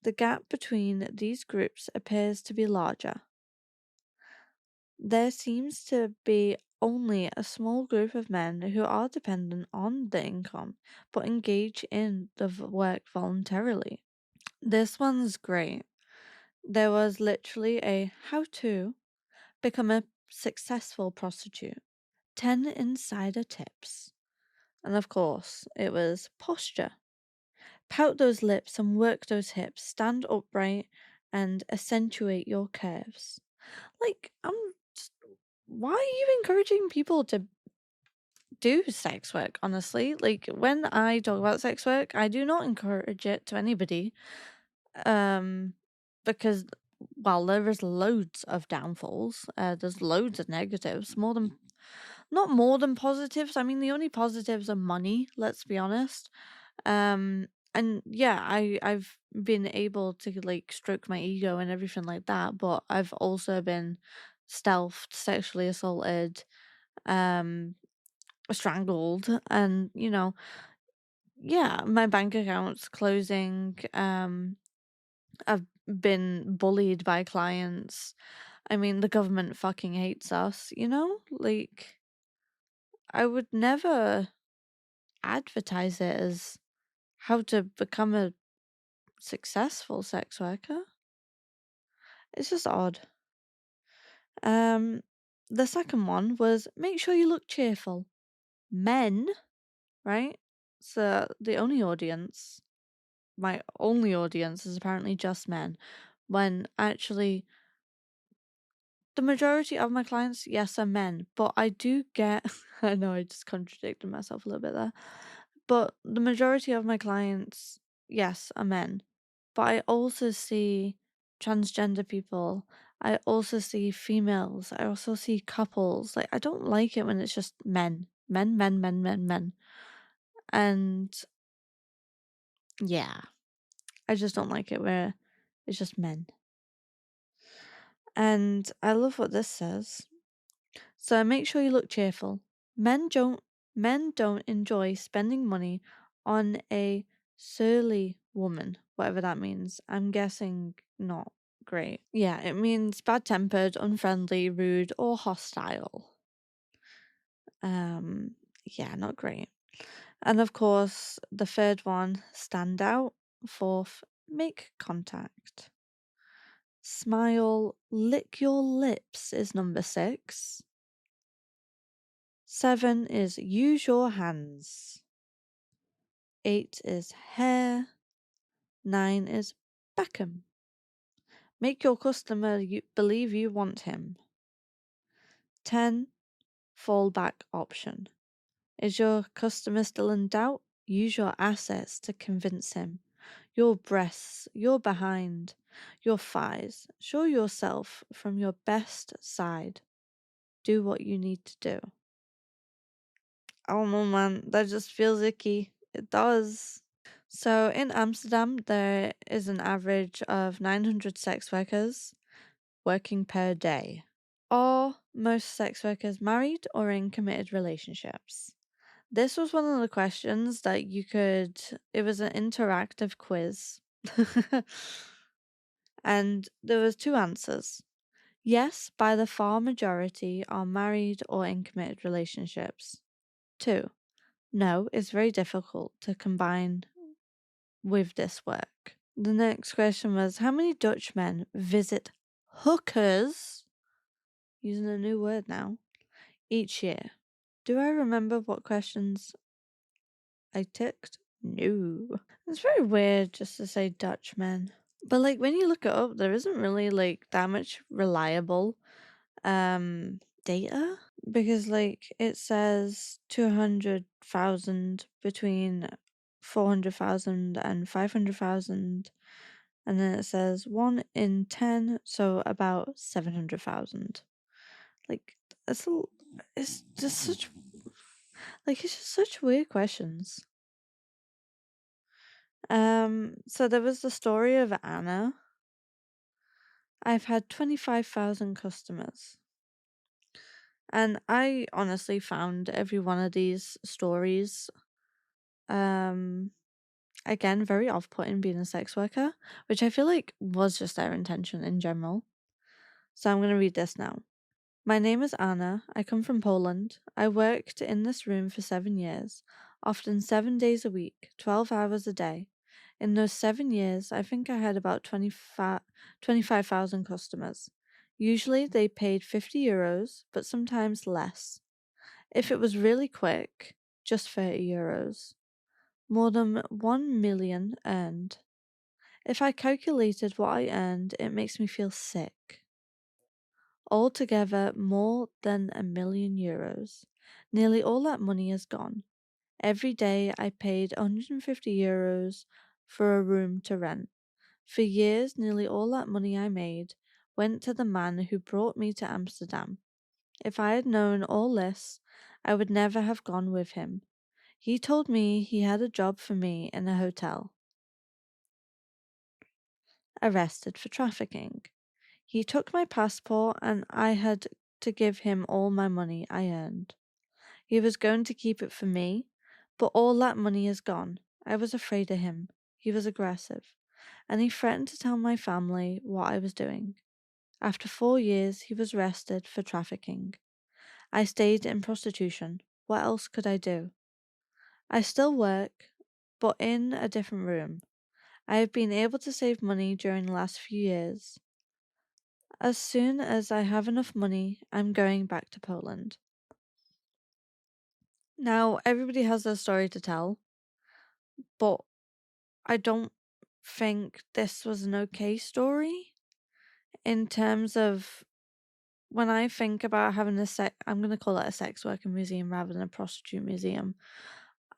the gap between these groups appears to be larger. There seems to be only a small group of men who are dependent on the income but engage in the work voluntarily. This one's great. There was literally a how to become a successful prostitute. 10 insider tips. And of course, it was posture. Pout those lips and work those hips. Stand upright and accentuate your curves. Like, why are you encouraging people to do sex work, honestly? Like, when I talk about sex work, I do not encourage it to anybody. Because, well, there is loads of downfalls. There's loads of negatives. Not more than positives. I mean, the only positives are money, let's be honest. And yeah, I've been able to like stroke my ego and everything like that, but I've also been stealthed, sexually assaulted, um, strangled, and yeah, my bank account's closing. I've been bullied by clients. I mean, the government fucking hates us, Like, I would never advertise it as how to become a successful sex worker. It's just odd. The second one was make sure you look cheerful. Men, right? So my only audience is apparently just men. When actually the majority of my clients, yes, are men, but I do get I know I just contradicted myself a little bit there. But the majority of my clients, yes, are men. But I also see transgender people. I also see females. I also see couples. Like, I don't like it when it's just men. Men, men, men, men, men. And yeah, I just don't like it where it's just men. And I love what this says. So make sure you look cheerful. Men don't enjoy spending money on a surly woman, whatever that means. I'm guessing not great. Yeah, it means bad-tempered, unfriendly, rude, or hostile. Yeah, not great. And of course, the third one, stand out. Fourth, make contact. Smile, lick your lips is number 6. 7 is use your hands. 8 is hair. 9 is Beckham. Make your customer believe you want him. 10, fallback option. Is your customer still in doubt? Use your assets to convince him. Your breasts, your behind, your thighs. Show yourself from your best side. Do what you need to do. I don't know, man. That just feels icky. It does. So in Amsterdam, there is an average of 900 sex workers working per day. Are most sex workers married or in committed relationships? This was one of the questions that it was an interactive quiz. And there was 2 answers. Yes, by the far majority are married or in committed relationships. 2. No, it's very difficult to combine with this work. The next question was how many Dutch men visit hookers, using a new word now, each year? Do I remember what questions I ticked? No. It's very weird just to say Dutch men. But like when you look it up, there isn't really like that much reliable data because like it says 200,000 between 400,000 and 500,000, and then it says 1 in 10, so about 700,000. Like it's just such it's just such weird questions. So there was the story of Anna. I've had 25,000 customers. And I honestly found every one of these stories, again, very off putting being a sex worker, which I feel like was just their intention in general. So I'm going to read this now. My name is Anna. I come from Poland. I worked in this room for 7 years, often 7 days a week, 12 hours a day. In those 7 years, I think I had about 25,000 customers. Usually they paid €50, but sometimes less. If it was really quick, just €30. More than 1 million earned. If I calculated what I earned, it makes me feel sick. Altogether, more than €1 million. Nearly all that money is gone. Every day I paid €150 for a room to rent. For years, nearly all that money I made went to the man who brought me to Amsterdam. If I had known all this, I would never have gone with him. He told me he had a job for me in a hotel. Arrested for trafficking. He took my passport and I had to give him all my money I earned. He was going to keep it for me, but all that money is gone. I was afraid of him. He was aggressive, and he threatened to tell my family what I was doing. After 4 years, he was arrested for trafficking. I stayed in prostitution. What else could I do? I still work, but in a different room. I have been able to save money during the last few years. As soon as I have enough money, I'm going back to Poland. Now, everybody has their story to tell, but I don't think this was an okay story in terms of when I think about having I'm going to call it a sex worker museum rather than a prostitute museum.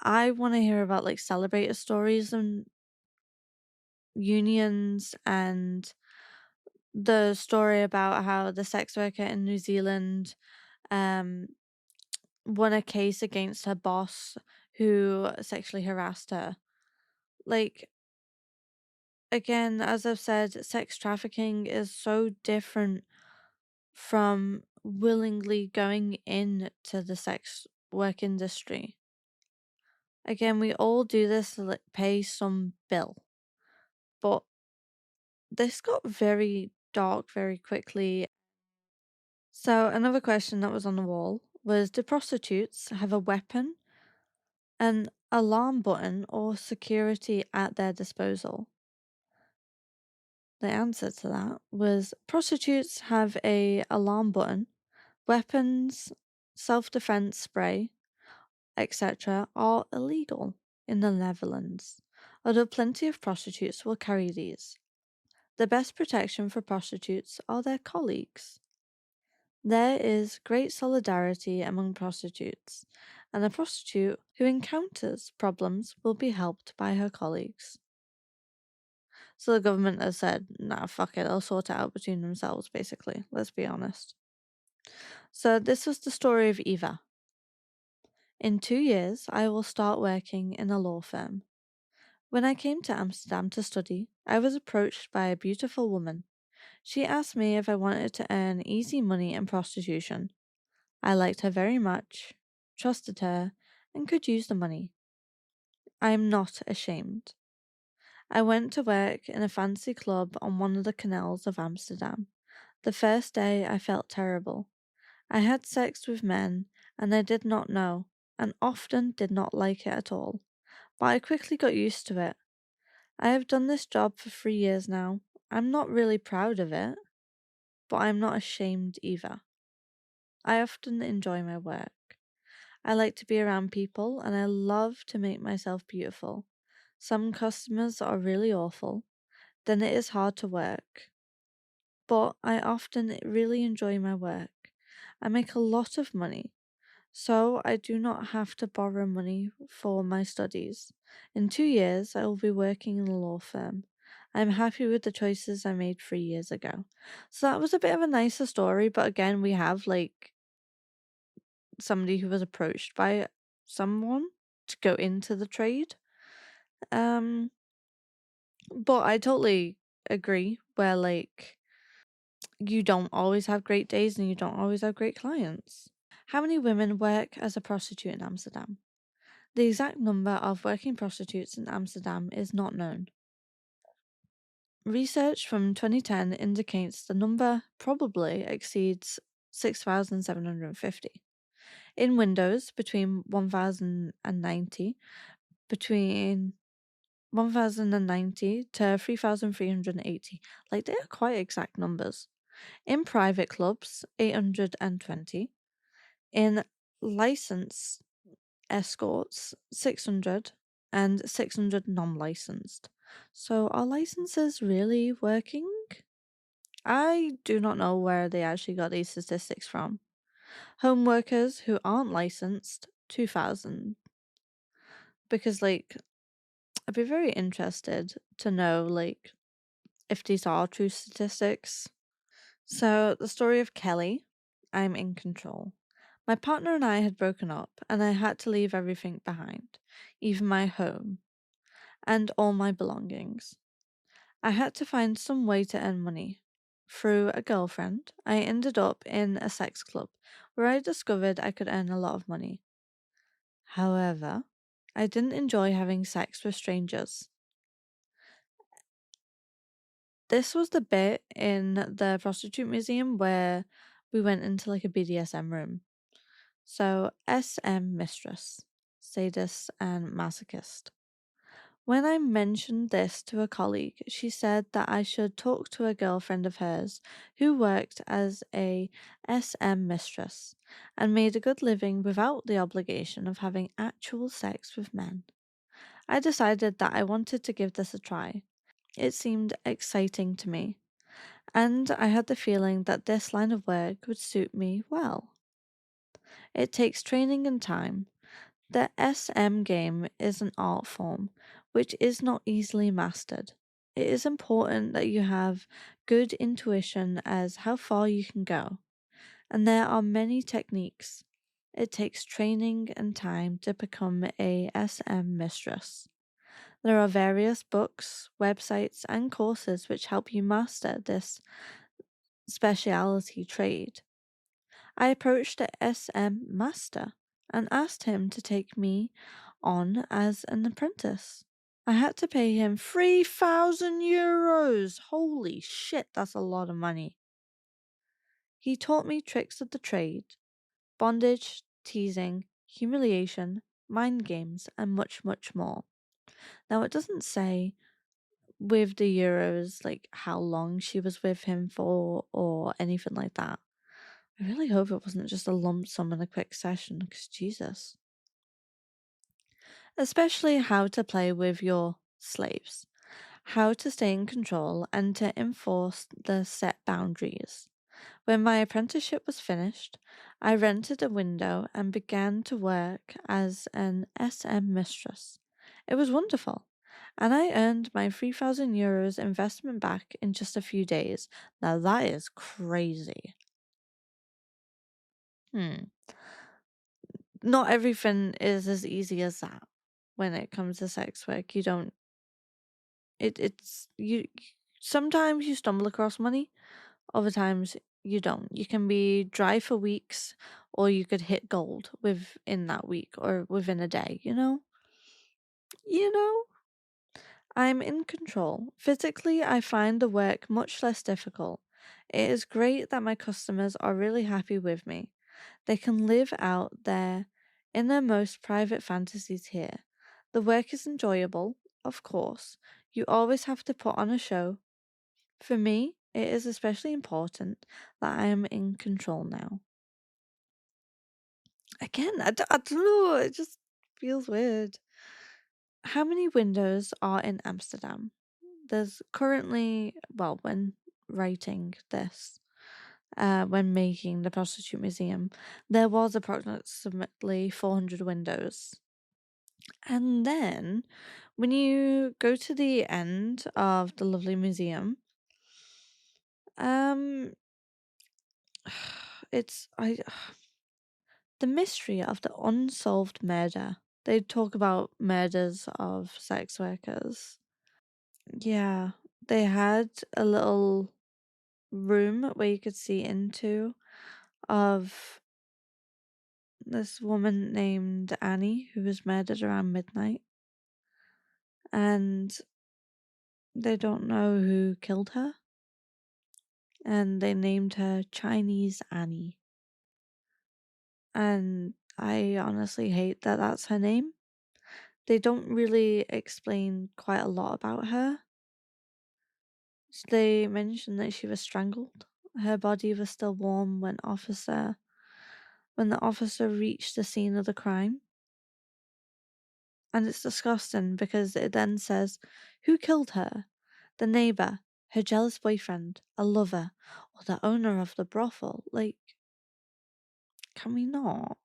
I want to hear about like celebrator stories and unions and the story about how the sex worker in New Zealand um won a case against her boss who sexually harassed her. Like, again, as I've said, sex trafficking is so different from willingly going into the sex work industry. Again, we all do this to like, pay some bill, but this got very dark very quickly. So, another question that was on the wall was, do prostitutes have a weapon, an alarm button, or security at their disposal? The answer to that was prostitutes have a alarm button, weapons, self-defense spray, etc. are illegal in the Netherlands, although plenty of prostitutes will carry these. The best protection for prostitutes are their colleagues. There is great solidarity among prostitutes, and a prostitute who encounters problems will be helped by her colleagues. So the government has said, nah, fuck it, they'll sort it out between themselves, basically. Let's be honest. So this was the story of Eva. In 2 years, I will start working in a law firm. When I came to Amsterdam to study, I was approached by a beautiful woman. She asked me if I wanted to earn easy money in prostitution. I liked her very much, trusted her, and could use the money. I am not ashamed. I went to work in a fancy club on one of the canals of Amsterdam. The first day I felt terrible. I had sex with men, and I did not know, and often did not like it at all. But I quickly got used to it. I have done this job for 3 years now. I'm not really proud of it, but I'm not ashamed either. I often enjoy my work. I like to be around people and I love to make myself beautiful. Some customers are really awful, then it is hard to work. But I often really enjoy my work. I make a lot of money, so I do not have to borrow money for my studies. In 2 years, I will be working in a law firm. I'm happy with the choices I made 3 years ago. So that was a bit of a nicer story, but again, we have like somebody who was approached by someone to go into the trade. Um, but I totally agree where like you don't always have great days and you don't always have great clients. How many women work as a prostitute in Amsterdam? The exact number of working prostitutes in Amsterdam is not known. Research from 2010 indicates the number probably exceeds 6,750. In windows between 1,090 between 1,090 to 3,380. Like, they are quite exact numbers. In private clubs, 820. In licensed escorts, 600. And 600 non-licensed. So are licenses really working? I do not know where they actually got these statistics from. Home workers who aren't licensed, 2,000. Because, like, I'd be very interested to know, like, if these are true statistics. So, the story of Kelly. I'm in control. My partner and I had broken up, and I had to leave everything behind, even my home, and all my belongings. I had to find some way to earn money. Through a girlfriend, I ended up in a sex club where I discovered I could earn a lot of money. However, I didn't enjoy having sex with strangers. This was the bit in the Prostitute Museum where we went into like a BDSM room. So, SM mistress, sadist, and masochist. When I mentioned this to a colleague, she said that I should talk to a girlfriend of hers who worked as a SM mistress and made a good living without the obligation of having actual sex with men. I decided that I wanted to give this a try. It seemed exciting to me, and I had the feeling that this line of work would suit me well. It takes training and time. The SM game is an art form which is not easily mastered. It is important that you have good intuition as how far you can go, and there are many techniques. It takes training and time to become a SM mistress. There are various books, websites, and courses which help you master this specialty trade. I approached the SM master and asked him to take me on as an apprentice. I had to pay him 3,000 euros. Holy shit, that's a lot of money. He taught me tricks of the trade, bondage, teasing, humiliation, mind games, and much, much more. Now, it doesn't say with the euros, like how long she was with him for or anything like that. I really hope it wasn't just a lump sum in a quick session, because Jesus. Especially how to play with your slaves, how to stay in control, and to enforce the set boundaries. When my apprenticeship was finished, I rented a window and began to work as an SM mistress. It was wonderful, and I earned my 3,000 euros investment back in just a few days. Now that is crazy. Not everything is as easy as that when it comes to sex work. You don't it's you sometimes you stumble across money, other times you don't. You can be dry for weeks, or you could hit gold within that week or within a day, you know? You know? I'm in control. Physically, I find the work much less difficult. It is great that my customers are really happy with me. They can live out their innermost private fantasies here. The work is enjoyable, of course. You always have to put on a show. For me, it is especially important that I am in control now. Again, I don't know, it just feels weird. How many windows are in Amsterdam? There's currently, well, when writing this, when making the Prostitute Museum, there was approximately 400 windows. And then when you go to the end of the lovely museum, um, it's the mystery of the unsolved murder. They talk about murders of sex workers. Yeah, they had a little room where you could see into of this woman named Annie who was murdered around midnight, and they don't know who killed her, and they named her Chinese Annie. And I honestly hate that that's her name, they don't really explain quite a lot about her. They mention that she was strangled. Her body was still warm when the officer reached the scene of the crime. And it's disgusting because it then says, who killed her? The neighbor, her jealous boyfriend, a lover, or the owner of the brothel? Like, can we not?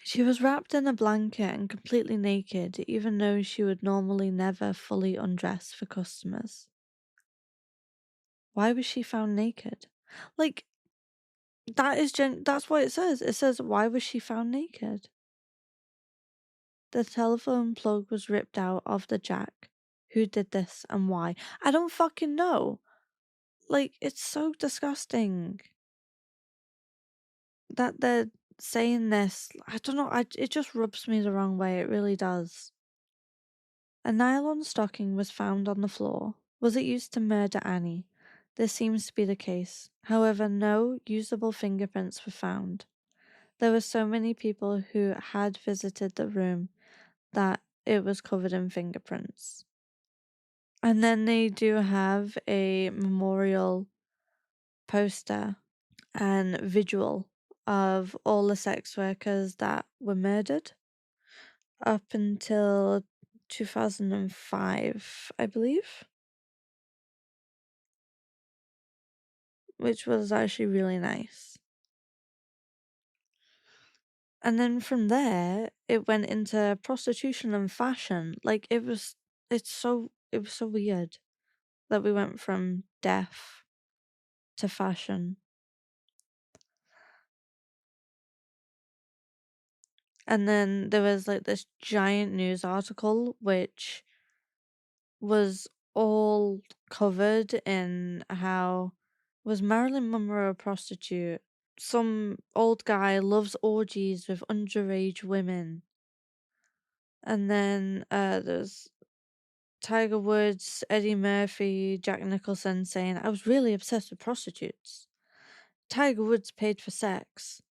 She was wrapped in a blanket and completely naked, even though she would normally never fully undress for customers. Why was she found naked? Like, that's what it says. It says, why was she found naked? The telephone plug was ripped out of the jack. Who did this and why? I don't fucking know. Like, it's so disgusting that they're saying this. I don't know. It just rubs me the wrong way. It really does. A nylon stocking was found on the floor. Was it used to murder Annie? This seems to be the case. However, no usable fingerprints were found. There were so many people who had visited the room that it was covered in fingerprints. And then they do have a memorial poster and visual of all the sex workers that were murdered up until 2005, I believe, which was actually really nice. And then from there, it went into prostitution and fashion. Like it was so weird that we went from death to fashion. And then there was like this giant news article which was all covered in how was Marilyn Monroe a prostitute? Some old guy loves orgies with underage women. And then there's Tiger Woods, Eddie Murphy, Jack Nicholson saying, I was really obsessed with prostitutes. Tiger Woods paid for sex.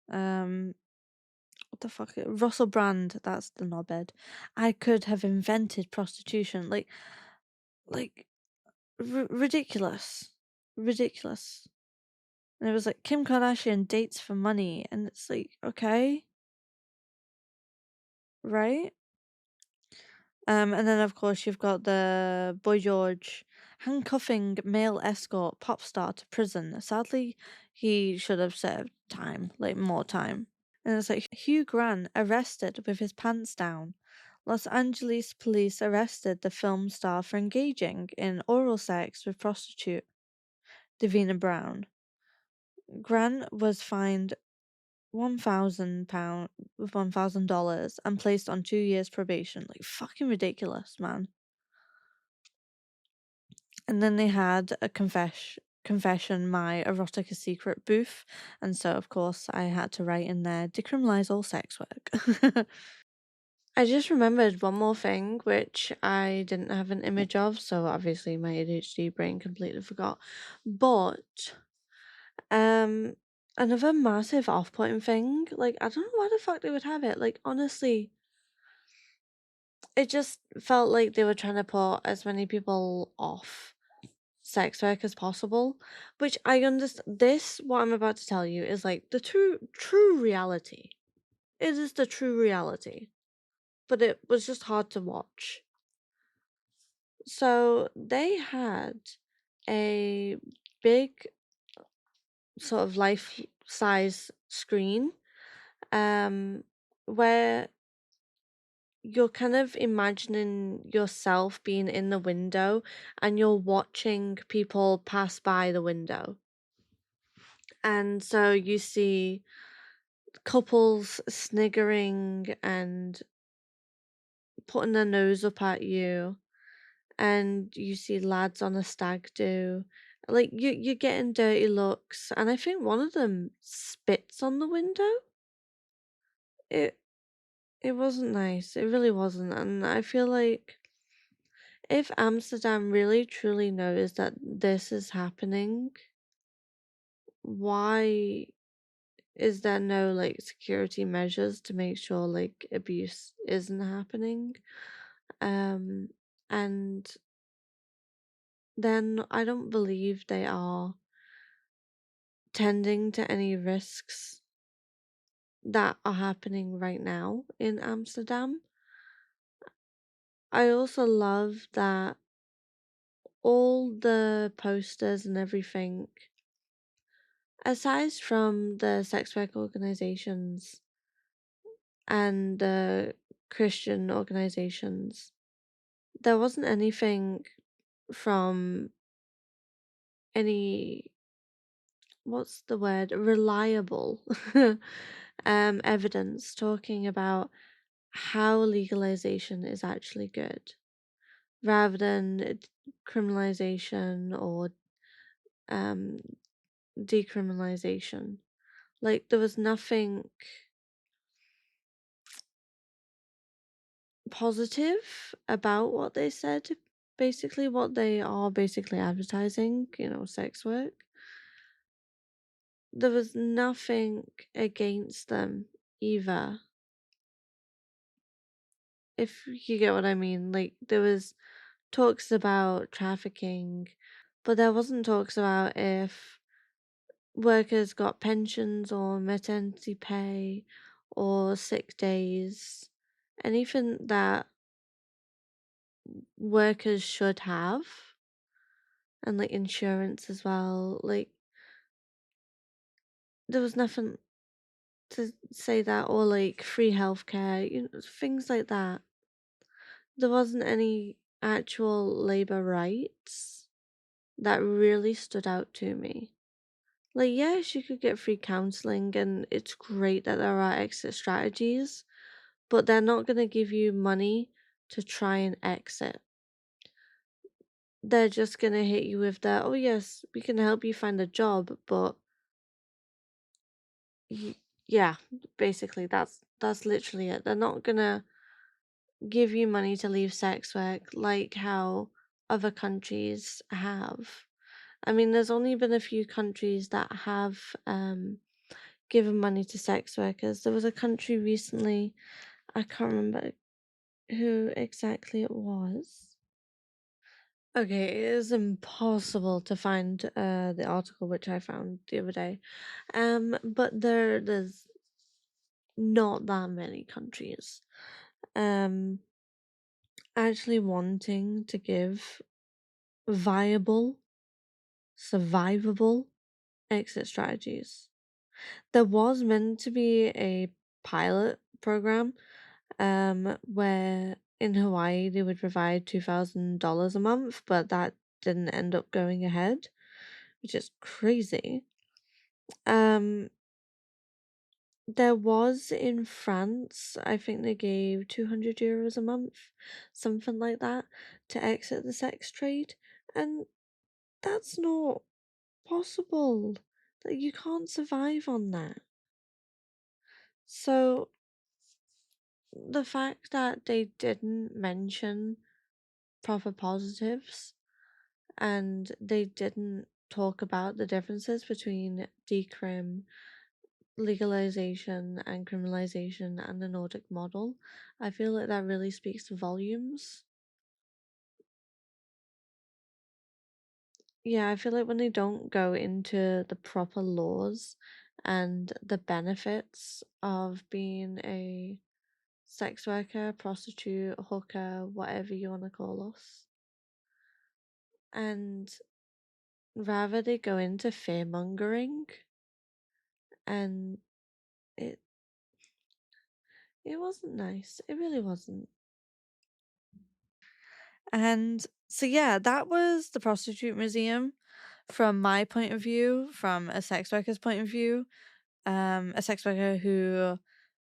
What the fuck? Russell Brand, that's the knobhead. I could have invented prostitution. Like, ridiculous. Ridiculous. And it was like Kim Kardashian dates for money. And it's like, okay. Right? And then of course you've got the Boy George handcuffing male escort pop star to prison. Sadly, he should have served time, like more time. And it's like Hugh Grant arrested with his pants down. Los Angeles police arrested the film star for engaging in oral sex with prostitute Davina Brown. Grant was fined £1,000 with $1,000 and placed on 2 years probation. Like fucking ridiculous, man. And then they had a confession, my erotica secret booth, and so of course I had to write in there, decriminalize all sex work. I just remembered one more thing which I didn't have an image of, so obviously my ADHD brain completely forgot. But another massive off-putting thing, like I don't know why the fuck they would have it. Like honestly, it just felt like they were trying to put as many people off sex work as possible, which I understand. This, what I'm about to tell you, is like the true reality. It is the true reality, but it was just hard to watch. So they had a big sort of life-size screen, where you're kind of imagining yourself being in the window and you're watching people pass by the window. And so you see couples sniggering and putting their nose up at you, and you see lads on a stag do. Like you're getting dirty looks, and I think one of them spits on the window. It it wasn't nice. It really wasn't, and I feel like if Amsterdam really truly knows that this is happening, why is there no like security measures to make sure like abuse isn't happening? And then I don't believe they are tending to any risks that are happening right now in Amsterdam. I also love that all the posters and everything, aside from the sex work organizations and the Christian organizations, there wasn't anything from any, what's the word, reliable evidence talking about how legalization is actually good rather than criminalization or um, decriminalization. Like, there was nothing positive about what they said, basically, what they are basically advertising, sex work. There was nothing against them either, if you get what I mean. Like, there was talks about trafficking, but there wasn't talks about if workers got pensions or maternity pay or sick days, anything that workers should have, and like insurance as well. Like, there was nothing to say that, or like free healthcare, things like that. There wasn't any actual labor rights that really stood out to me. Like, yes, you could get free counseling, and it's great that there are exit strategies, but they're not going to give you money to try and exit. They're just going to hit you with that, oh, yes, we can help you find a job, but yeah, basically, that's literally it. They're not going to give you money to leave sex work like how other countries have. I mean, there's only been a few countries that have given money to sex workers. There was a country recently, I can't remember who exactly it was. Okay, it is impossible to find the article which I found the other day. But there's not that many countries actually wanting to give viable, survivable exit strategies. There was meant to be a pilot program where in Hawaii they would provide $2,000 a month, but that didn't end up going ahead, which is crazy. There was in France, I think they gave €200 a month, something like that, to exit the sex trade, and that's not possible. Like, you can't survive on that. So the fact that they didn't mention proper positives and they didn't talk about the differences between decrim, legalization, and criminalization and the Nordic model, I feel like that really speaks volumes. Yeah, I feel like when they don't go into the proper laws and the benefits of being a sex worker, prostitute, hooker, whatever you want to call us, and rather they go into fear mongering, and it it wasn't nice. It really wasn't. And so yeah, that was the Prostitute Museum from my point of view, from a sex worker's point of view. A sex worker who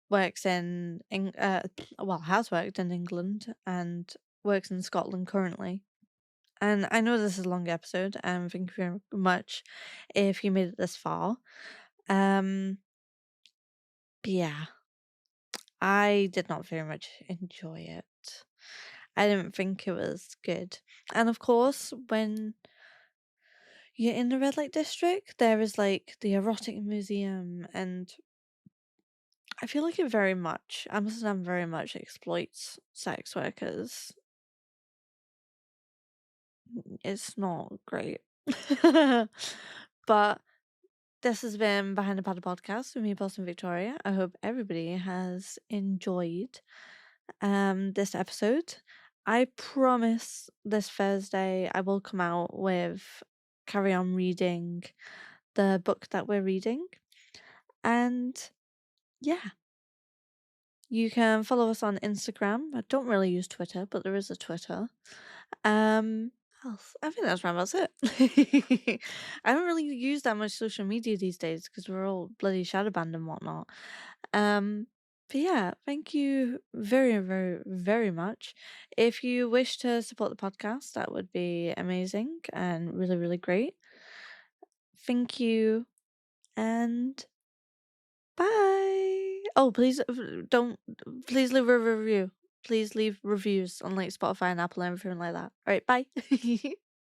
works has worked in England and works in Scotland currently. And I know this is a long episode, and thank you very much if you made it this far. But yeah, I did not very much enjoy it. I didn't think it was good. And of course, when Yeah, in the red light district, there is like the erotic museum, and I feel like Amsterdam very much exploits sex workers. It's not great. But this has been Behind the Paddle podcast with me, Boston Victoria. I hope everybody has enjoyed this episode. I promise this Thursday I will come out with carry on reading the book that we're reading. And yeah, you can follow us on Instagram. I don't really use Twitter, but there is a Twitter. What else? I think that's around about it. I don't really use that much social media these days because we're all bloody shadow banned and whatnot. But yeah, thank you very, very, very much. If you wish to support the podcast, that would be amazing and really, really great. Thank you and bye. Oh, please leave a review. Please leave reviews on like Spotify and Apple and everything like that. All right, bye.